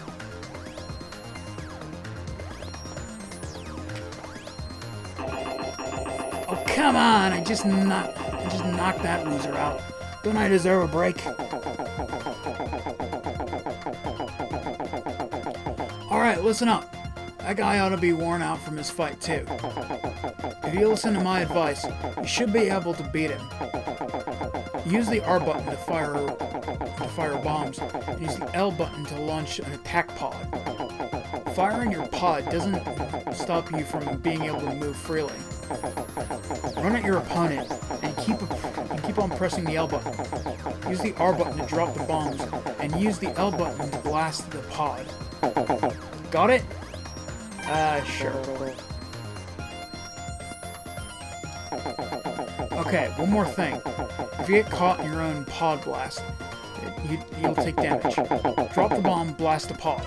Oh, come on! I just knocked that loser out. Don't I deserve a break? Alright, listen up. That guy ought to be worn out from his fight, too. If you listen to my advice, you should be able to beat him. Use the R button to fire bombs, and use the L button to launch an attack pod. Firing your pod doesn't stop you from being able to move freely. Run at your opponent, and keep on pressing the L button. Use the R button to drop the bombs, and use the L button to blast the pod. Got it? Sure. Okay, one more thing. If you get caught in your own pod blast, you'll take damage. Drop the bomb, blast the pod.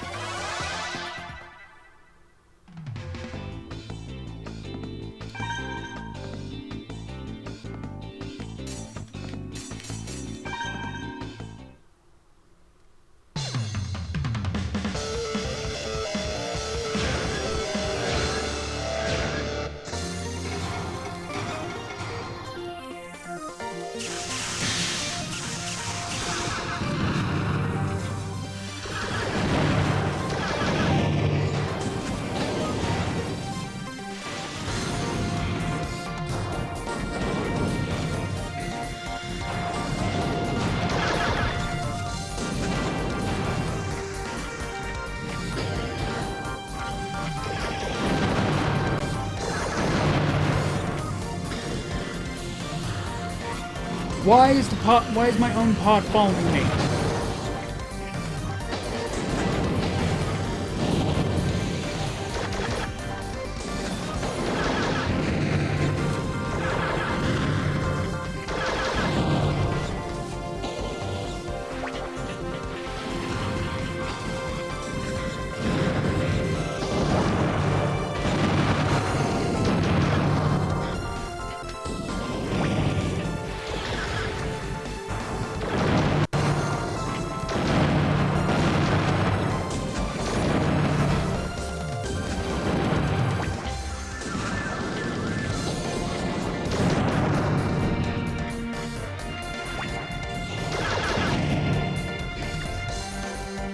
Why is my own pod following me?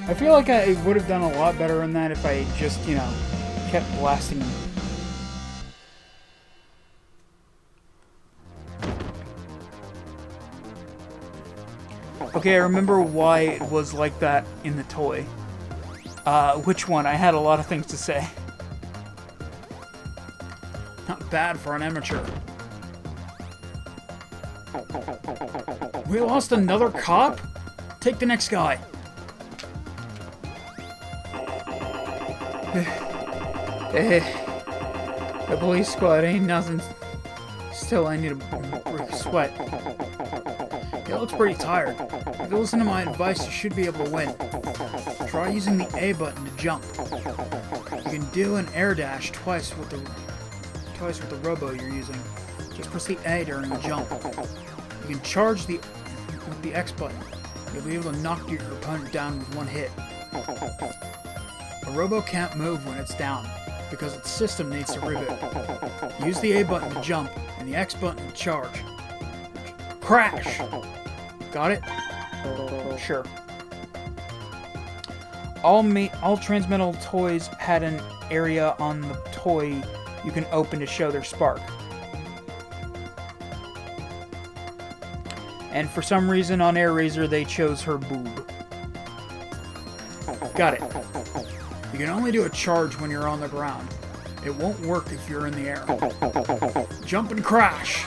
I feel like I would have done a lot better in that if I just, kept blasting them. Okay, I remember why it was like that in the toy. Which one? I had a lot of things to say. Not bad for an amateur. We lost another cop? Take the next guy. The police squad ain't nothing. Still, I need a break of sweat. It looks pretty tired. If you listen to my advice, you should be able to win. Try using the A button to jump. You can do an air dash twice with the Robo you're using. Just press the A during the jump. You can charge with the X button. You'll be able to knock your opponent down with one hit. A Robo can't move when it's down, because its system needs to reboot. Use the A button to jump, and the X button to charge. Crash! Got it? Sure. All transmetal toys had an area on the toy you can open to show their spark. And for some reason on Air Razor they chose her boob. Got it. You can only do a charge when you're on the ground. It won't work if you're in the air. Jump and crash!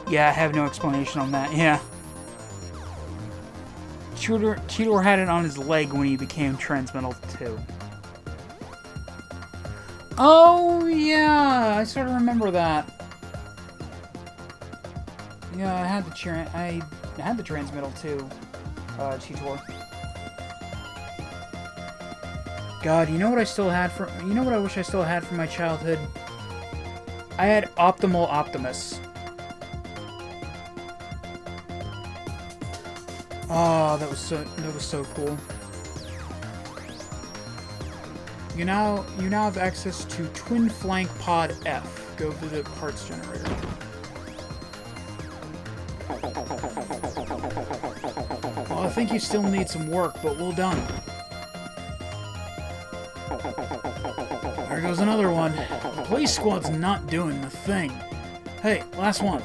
Yeah, I have no explanation on that. Yeah. Cheetor had it on his leg when he became Transmetal 2. Oh, yeah, I sort of remember that. Yeah, I had the Transmetal 2, Cheetor. God, you know what I still had for... You know what I wish I still had from my childhood? I had Optimal Optimus. Oh, that was so cool. You now have access to Twin Flank Pod F. Go visit Parts Generator. Well, I think you still need some work, but well done. There goes another one. The police squad's not doing the thing. Hey, last one.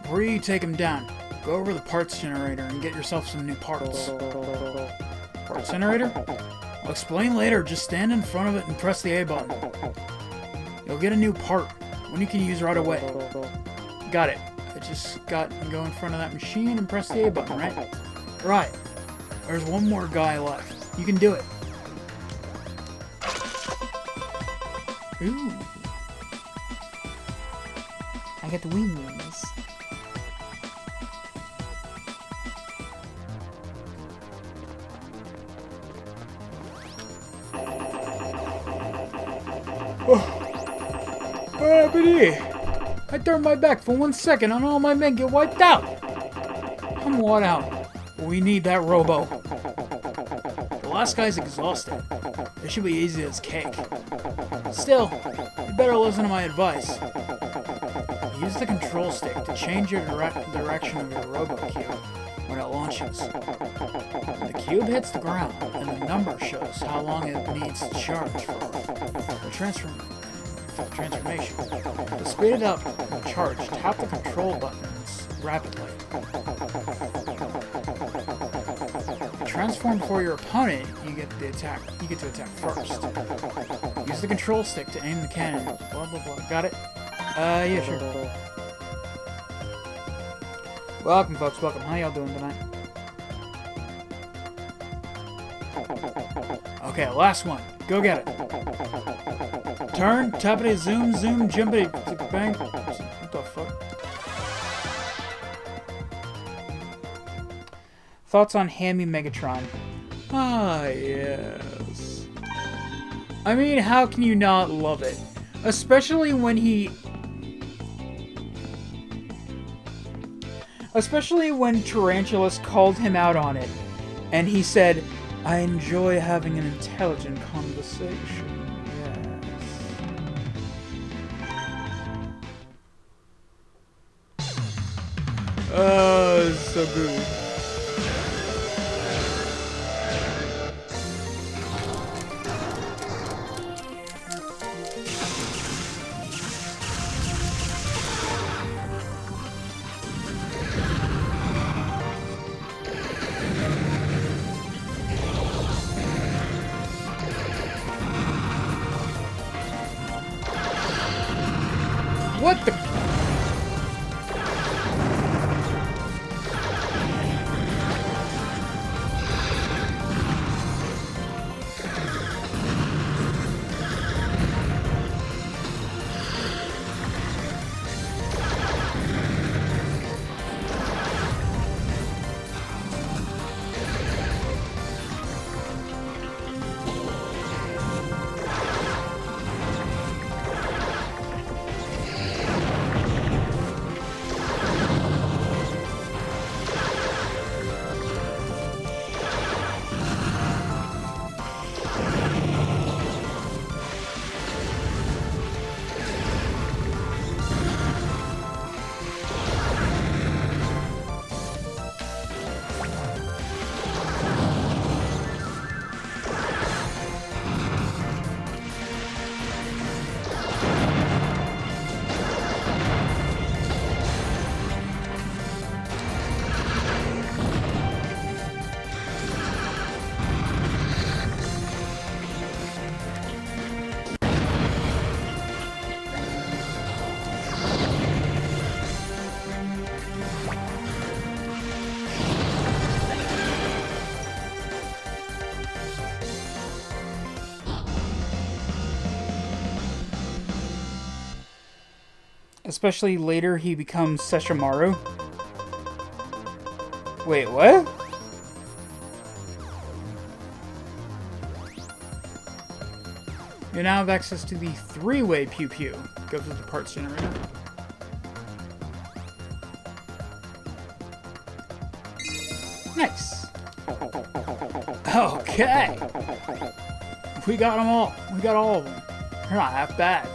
Before you take him down, go over the parts generator and get yourself some new parts. Parts generator? I'll explain later. Just stand in front of it and press the A button. You'll get a new part, one you can use right away. Got it. I just got to go in front of that machine and press the A button, right? Right. There's one more guy left. You can do it. Ooh. I got the wings. I turned my back for 1 second and all my men get wiped out. I'm worn out. We need that Robo. The last guy's exhausted. It should be easy as cake. Still, you better listen to my advice. Use the control stick to change your direction of your Robo cube when it launches. The cube hits the ground, and the number shows how long it needs to charge for the transformation. To speed it up and charge, tap the control buttons rapidly. Transform before your opponent, you get to attack first. Use the control stick to aim the cannon. Blah blah blah. Got it? Yeah, sure. Welcome, folks. Welcome. How y'all doing tonight? Okay, last one. Go get it. Turn, tappity, zoom, jumpity, bang. What the fuck? Thoughts on Hammy Megatron? Ah, yes. I mean, how can you not love it? Especially when Tarantulas called him out on it. And he said, I enjoy having an intelligent conversation. Yes. Oh, it's so good. What the? Especially later he becomes Sesshomaru. Wait, what? You now have access to the three-way pew pew. Go through the parts generator. Nice. Okay. We got them all. We got all of them. They're not half bad.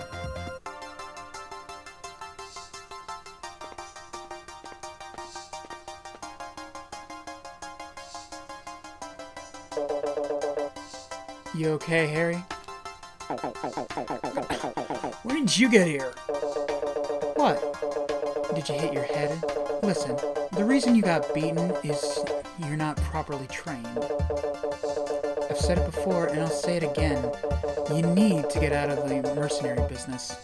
You okay, Harry? When did you get here? What? Did you hit your head? Listen, the reason you got beaten is you're not properly trained. I've said it before and I'll say it again. You need to get out of the mercenary business.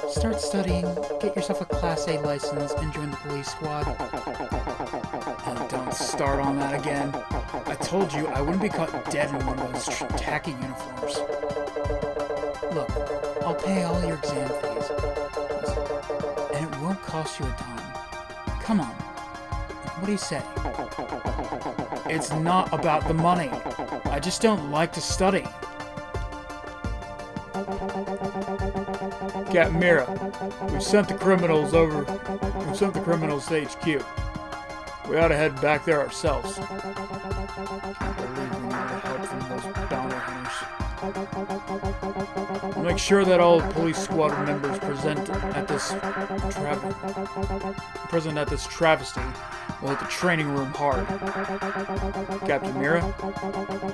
Start studying, get yourself a Class A license, and join the police squad. Oh, don't start on that again. I told you I wouldn't be caught dead in one of those tacky uniforms. Look, I'll pay all your exam fees. And it won't cost you a dime. Come on. What do you say? It's not about the money. I just don't like to study. Captain Mira, we've sent the criminals over. We've sent the criminals to HQ. We ought to head back there ourselves. Can't believe we need the help from those bounty hunters. We'll make sure that all police squad members present at this travesty will hit the training room hard. Captain Mira,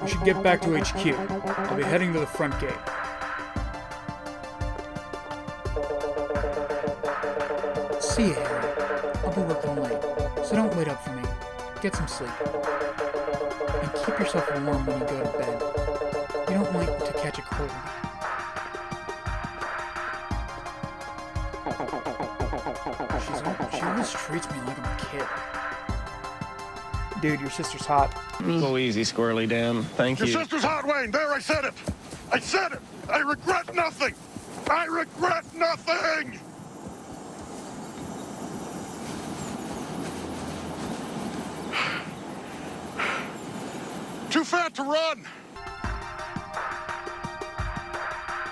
we should get back to HQ. I'll be heading to the front gate. See you, Harry. I'll be working late, so don't wait up for me. Get some sleep. And keep yourself warm when you go to bed. You don't want to catch a cold. She always treats me like I'm a kid. Dude, your sister's hot. Go easy, Squirrely Dan. Thank Your you. sister's hot, Wayne. There, I said it. I said it. I regret nothing. I regret nothing. Too fat to run.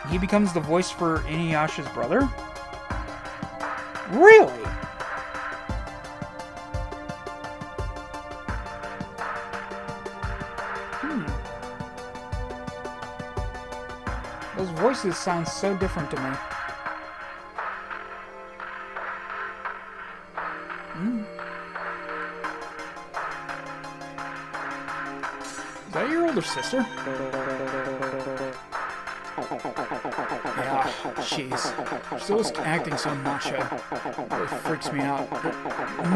He becomes the voice for Inuyasha's brother? Really? Those voices sound so different to me. Is that your older sister? Yeah, jeez. She's always acting so macho. It really freaks me out.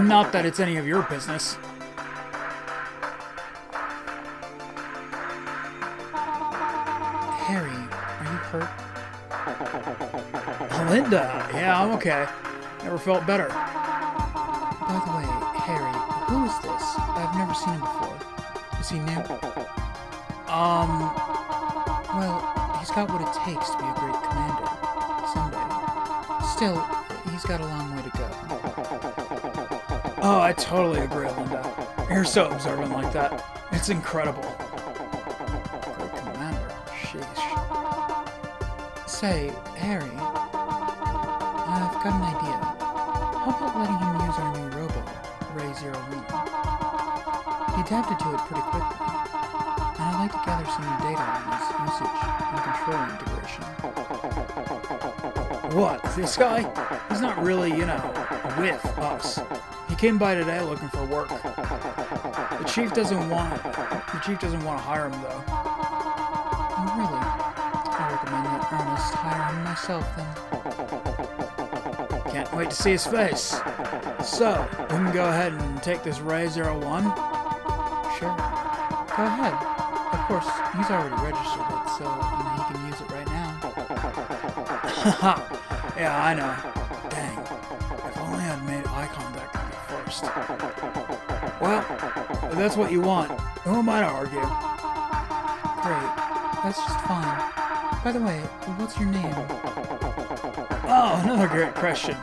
Not that it's any of your business. Harry, are you hurt? Linda, yeah, I'm okay. Never felt better. By the way, Harry, who is this? I've never seen him before. Is he new? Well, he's got what it takes to be a great commander. Someday. Still, he's got a long way to go. Oh, I totally agree, Linda. You're so observant like that. It's incredible. Great commander. Sheesh. Say, Harry, I've got an idea. How about letting him use our new Robo, Ray 01? He adapted to it pretty quickly, and I'd like to gather some data on his usage and control integration. What, this guy? He's not really, with us. He came by today looking for work. The chief doesn't want to hire him, though. Oh, really? I recommend that Ernest hire him myself, then. Can't wait to see his face. So, we can go ahead and take this Ray 01? Sure. Go ahead. Of course, he's already registered it, so he can use it right now. Haha. Yeah, I know. Dang. If only I'd made eye contact with you first. Well, if that's what you want, who am I to argue? Great. That's just fine. By the way, what's your name? Oh, another great question.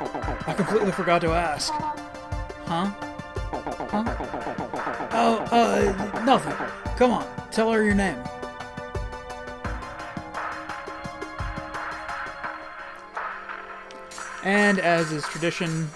I completely forgot to ask. Huh? Huh? Oh, nothing. Come on, tell her your name. And as is tradition,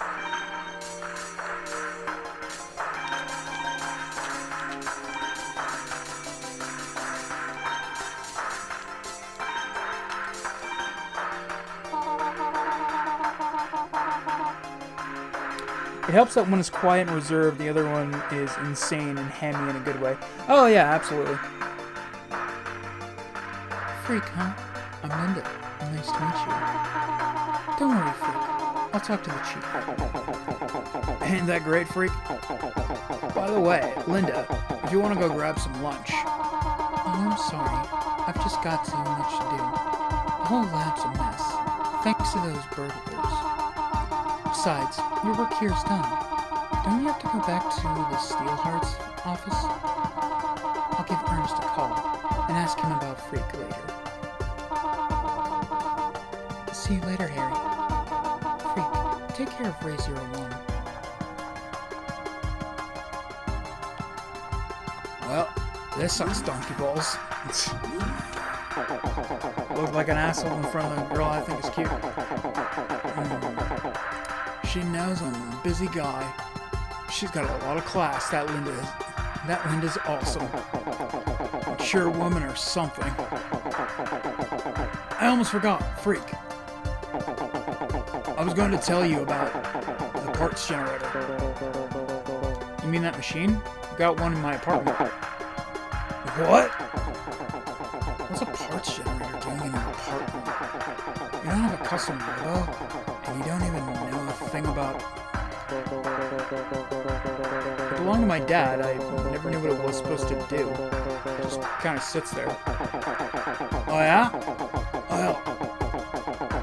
it helps that one is quiet and reserved, the other one is insane and hammy in a good way. Oh yeah, absolutely. Freak, huh? I'm Linda. Nice to meet you. Don't worry, Freak. I'll talk to the chief. Ain't that great, Freak? By the way, Linda, if you want to go grab some lunch. Oh, I'm sorry. I've just got so much to do. The whole lab's a mess. Thanks to those burglars. Besides, your work here is done. Don't you have to go back to the Steelheart's office? I'll give Ernest a call and ask him about Freak later. See you later, Harry. Freak, take care of Ray 01. Well, this sucks, donkey balls. Look like an asshole in front of a girl I think is cute. She knows I'm a busy guy. She's got a lot of class, that Linda is. That Linda's awesome. Mature woman or something. I almost forgot. Freak. I was going to tell you about the parts generator. You mean that machine? I've got one in my apartment. What? What's a parts generator doing in your apartment? You don't have a custom Robo, and you don't even know a thing about... It belonged to my dad. I never knew what it was supposed to do. It just kind of sits there. Oh yeah? Well,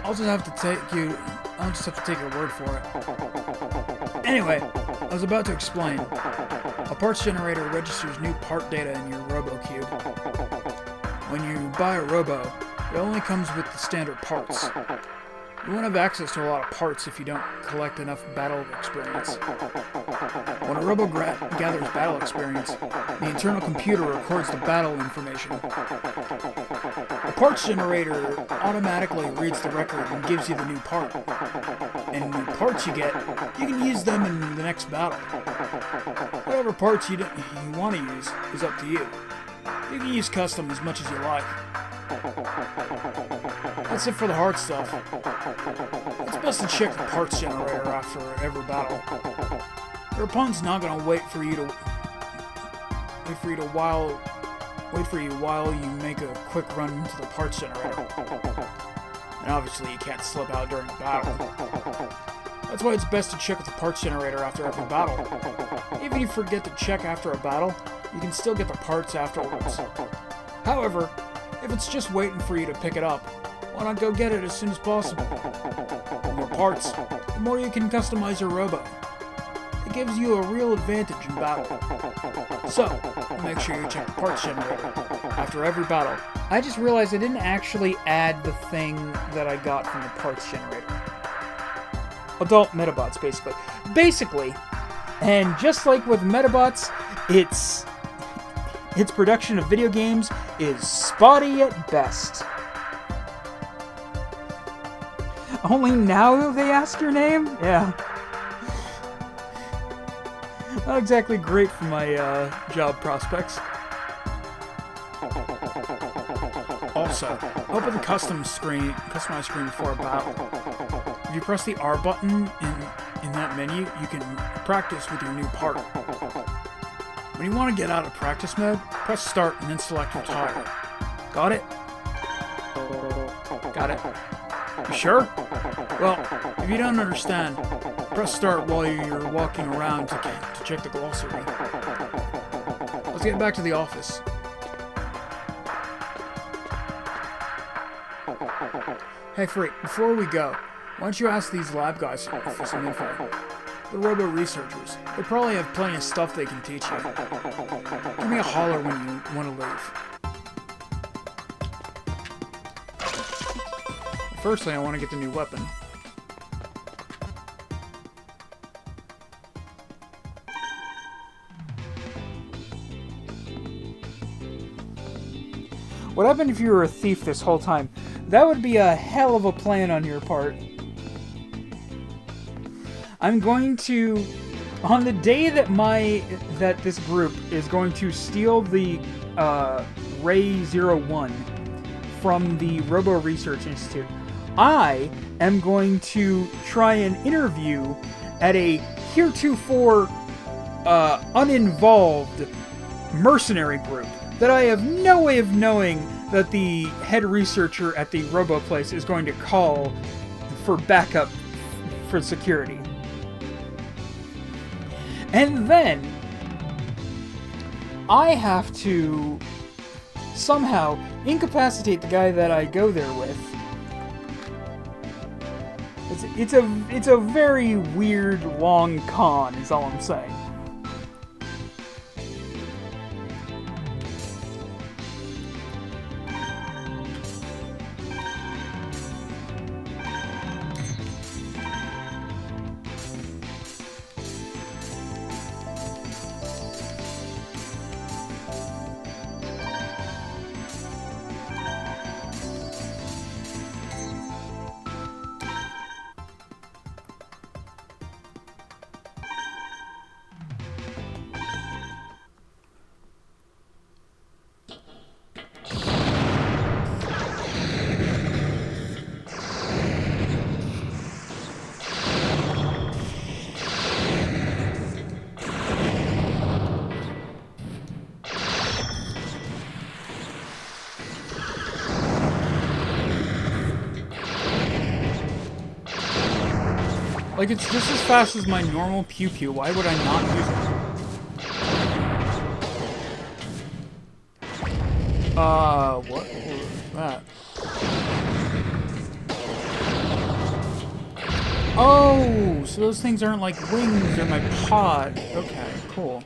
I'll just have to take your word for it. Anyway, I was about to explain. A parts generator registers new part data in your Robo Cube. When you buy a Robo, it only comes with the standard parts. You won't have access to a lot of parts if you don't collect enough battle experience. When a Robo gathers battle experience, the internal computer records the battle information. The parts generator automatically reads the record and gives you the new part. And the parts you get, you can use them in the next battle. Whatever parts you want to use is up to you. You can use custom as much as you like. That's it for the hard stuff. It's best to check the parts generator after every battle. Your opponent's not gonna wait for you while you make a quick run into the parts generator. And obviously you can't slip out during the battle. That's why it's best to check with the parts generator after every battle. Even if you forget to check after a battle, you can still get the parts afterwards. However, if it's just waiting for you to pick it up, why not go get it as soon as possible? The more parts, the more you can customize your Robo. It gives you a real advantage in battle. So, make sure you check the parts generator after every battle. I just realized I didn't actually add the thing that I got from the parts generator. Adult Medabots, basically. And just like with Medabots, its production of video games is spotty at best. Only now they ask your name? Yeah. Not exactly great for my job prospects. Also, open the customized screen before a battle. If you press the R button in that menu, you can practice with your new part. When you want to get out of practice mode, press start and then select retire. Got it? Got it. You sure? Well, if you don't understand, press start while you're walking around to check the glossary. Let's get back to the office. Hey Freak, before we go, why don't you ask these lab guys for some info? The Robo researchers. They probably have plenty of stuff they can teach you. Give me a holler when you want to leave. Firstly, I want to get the new weapon. What happened if you were a thief this whole time? That would be a hell of a plan on your part. I'm going to, on the day that this group is going to steal the Ray 01 from the Robo Research Institute, I am going to try and interview at a heretofore uninvolved mercenary group that I have no way of knowing that the head researcher at the Robo place is going to call for backup for security. And then I have to somehow incapacitate the guy that I go there with. It's a very weird long con, is all I'm saying. Like, it's just as fast as my normal pew-pew. Why would I not use it? What was that? Oh, so those things aren't like wings, they're my pod. Okay, cool.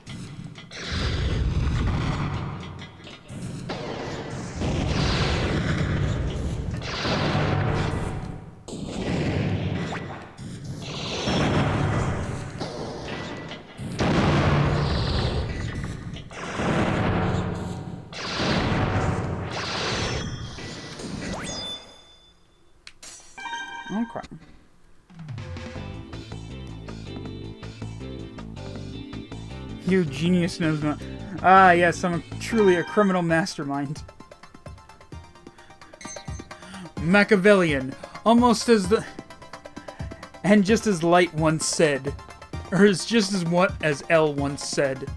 Okay. Your genius knows not. Ah, yes, I'm truly a criminal mastermind. Machiavellian. Almost as the... And just as Light once said. Or as just as what as L once said.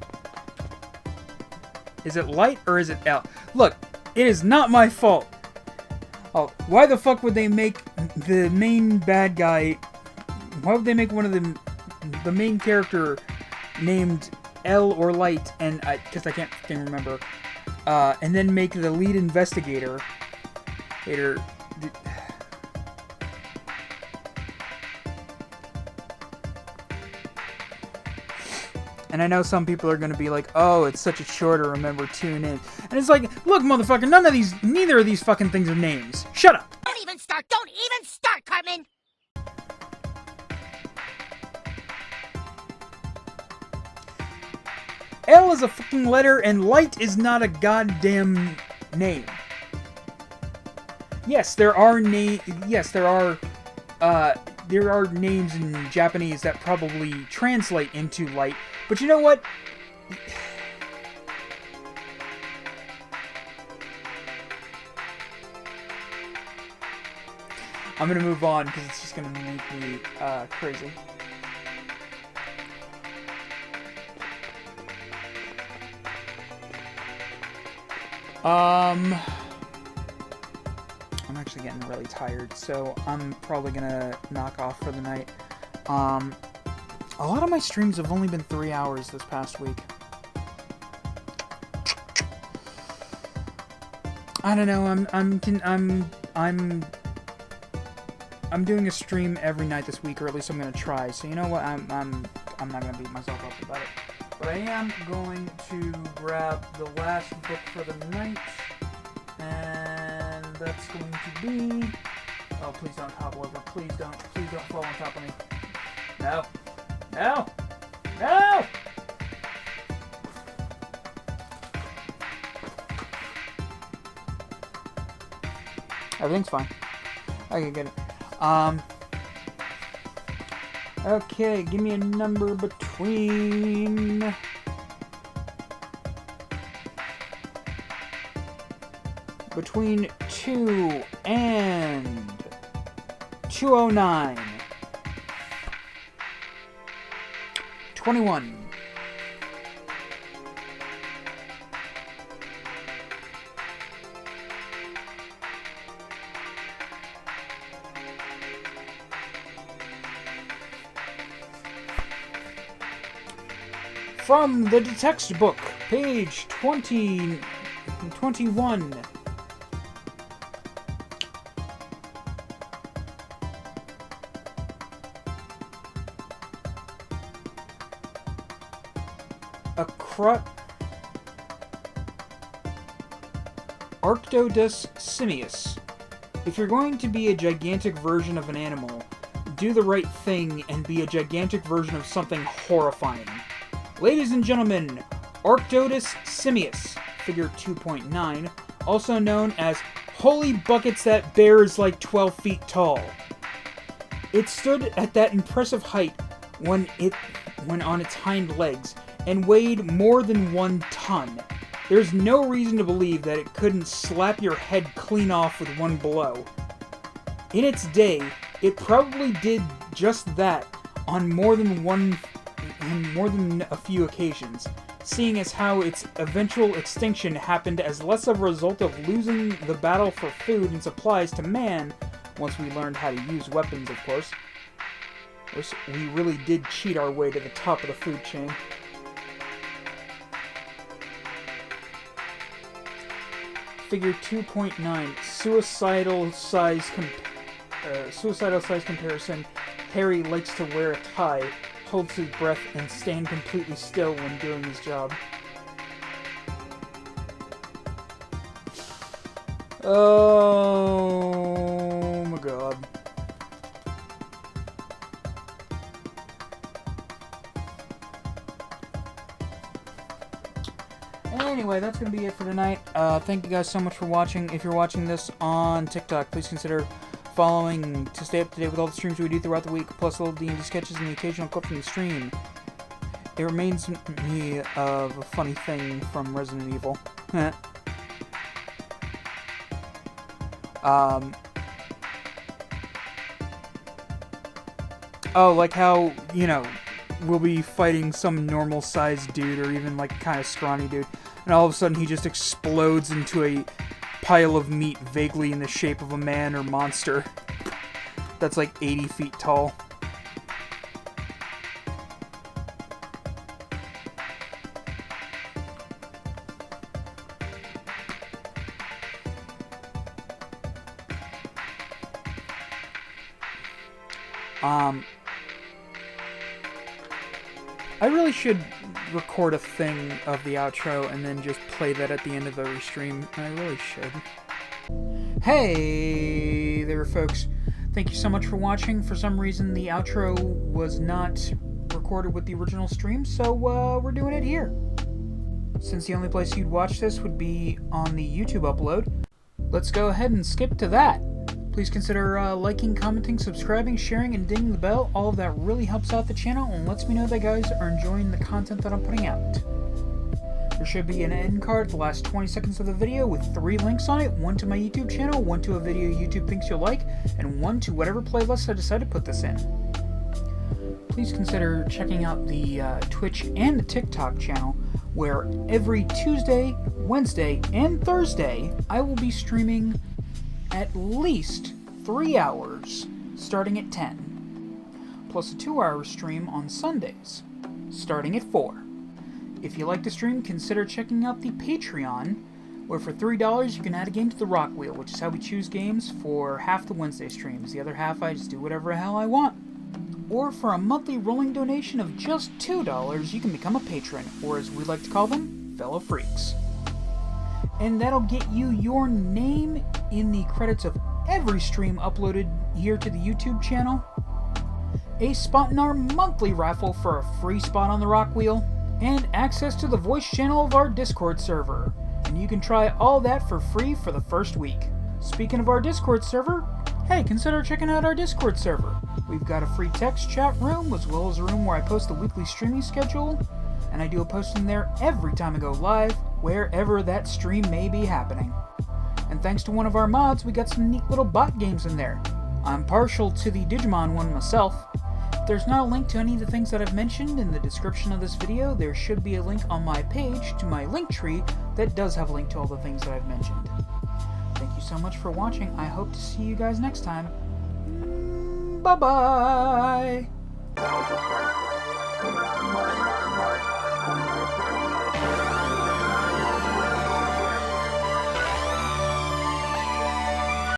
Is it Light or is it L? Look, it is not my fault. Oh, why the fuck would they make the main bad guy... Why would they make one of the main character named L or Light, and because I can't fucking remember, and then make the lead investigator... And I know some people are going to be like, oh, it's such a chore to remember, tune in. And it's like, look, motherfucker, neither of these fucking things are names. Shut up! Don't even start, Cartman! L is a fucking letter, and Light is not a goddamn name. Yes, there are names in Japanese that probably translate into Light, but you know what? I'm gonna move on because it's just gonna make me crazy. I'm actually getting really tired, so I'm probably gonna knock off for the night. A lot of my streams have only been 3 hours this past week. I don't know. I'm doing a stream every night this week, or at least I'm gonna try. So you know what? I'm not gonna beat myself up about it. But I am going to grab the last book for the night, and that's going to be... Oh, please don't topple over. Please don't fall on top of me. No. No! No! Everything's fine. I can get it. Okay, give me a number between... Between 2 and 209. 21. From the textbook, page 21. Arctodus simius. If you're going to be a gigantic version of an animal, do the right thing and be a gigantic version of something horrifying. Ladies and gentlemen, Arctodus simius, figure 2.9, also known as Holy Buckets, that bear is like 12 feet tall. It stood at that impressive height when on its hind legs, and weighed more than 1 ton. There's no reason to believe that it couldn't slap your head clean off with one blow. In its day, it probably did just that on more than a few occasions, seeing as how its eventual extinction happened as less of a result of losing the battle for food and supplies to man, once we learned how to use weapons, of course. We really did cheat our way to the top of the food chain. Figure 2.9, suicidal size comparison. Harry likes to wear a tie, holds his breath, and stand completely still when doing his job. Oh my god. Anyway, that's going to be it for tonight. Thank you guys so much for watching. If you're watching this on TikTok, please consider following to stay up to date with all the streams we do throughout the week, plus little D&D sketches and the occasional clip from the stream. It reminds me of a funny thing from Resident Evil. Oh, like how, you know, we'll be fighting some normal-sized dude or even like kind of scrawny dude, and all of a sudden he just explodes into a pile of meat vaguely in the shape of a man or monster that's like 80 feet tall. I really should record a thing of the outro and then just play that at the end of every stream. I really should. Hey there, folks. Thank you so much for watching. For some reason, the outro was not recorded with the original stream, so we're doing it here. Since the only place you'd watch this would be on the YouTube upload, let's go ahead and skip to that. Please consider liking, commenting, subscribing, sharing, and dinging the bell. All of that really helps out the channel and lets me know that guys are enjoying the content that I'm putting out. There should be an end card at the last 20 seconds of the video with 3 links on it. 1 to my YouTube channel, 1 to a video YouTube thinks you'll like, and 1 to whatever playlist I decide to put this in. Please consider checking out the Twitch and the TikTok channel, where every Tuesday, Wednesday, and Thursday I will be streaming at least 3 hours, starting at 10, plus a 2-hour stream on Sundays, starting at 4. If you like the stream, consider checking out the Patreon, where for $3 you can add a game to the Rock Wheel, which is how we choose games for half the Wednesday streams. The other half I just do whatever the hell I want. Or for a monthly rolling donation of just $2, you can become a patron, or as we like to call them, fellow freaks. And that'll get you your name in the credits of every stream uploaded here to the YouTube channel, a spot in our monthly raffle for a free spot on the Rock Wheel, and access to the voice channel of our Discord server. And you can try all that for free for the first week. Speaking of our Discord server, hey, consider checking out our Discord server. We've got a free text chat room, as well as a room where I post the weekly streaming schedule, and I do a posting there every time I go live, wherever that stream may be happening. And thanks to one of our mods, we got some neat little bot games in there. I'm partial to the Digimon one myself. If there's not a link to any of the things that I've mentioned in the description of this video, there should be a link on my page to my Linktree that does have a link to all the things that I've mentioned. Thank you so much for watching. I hope to see you guys next time. Bye-bye!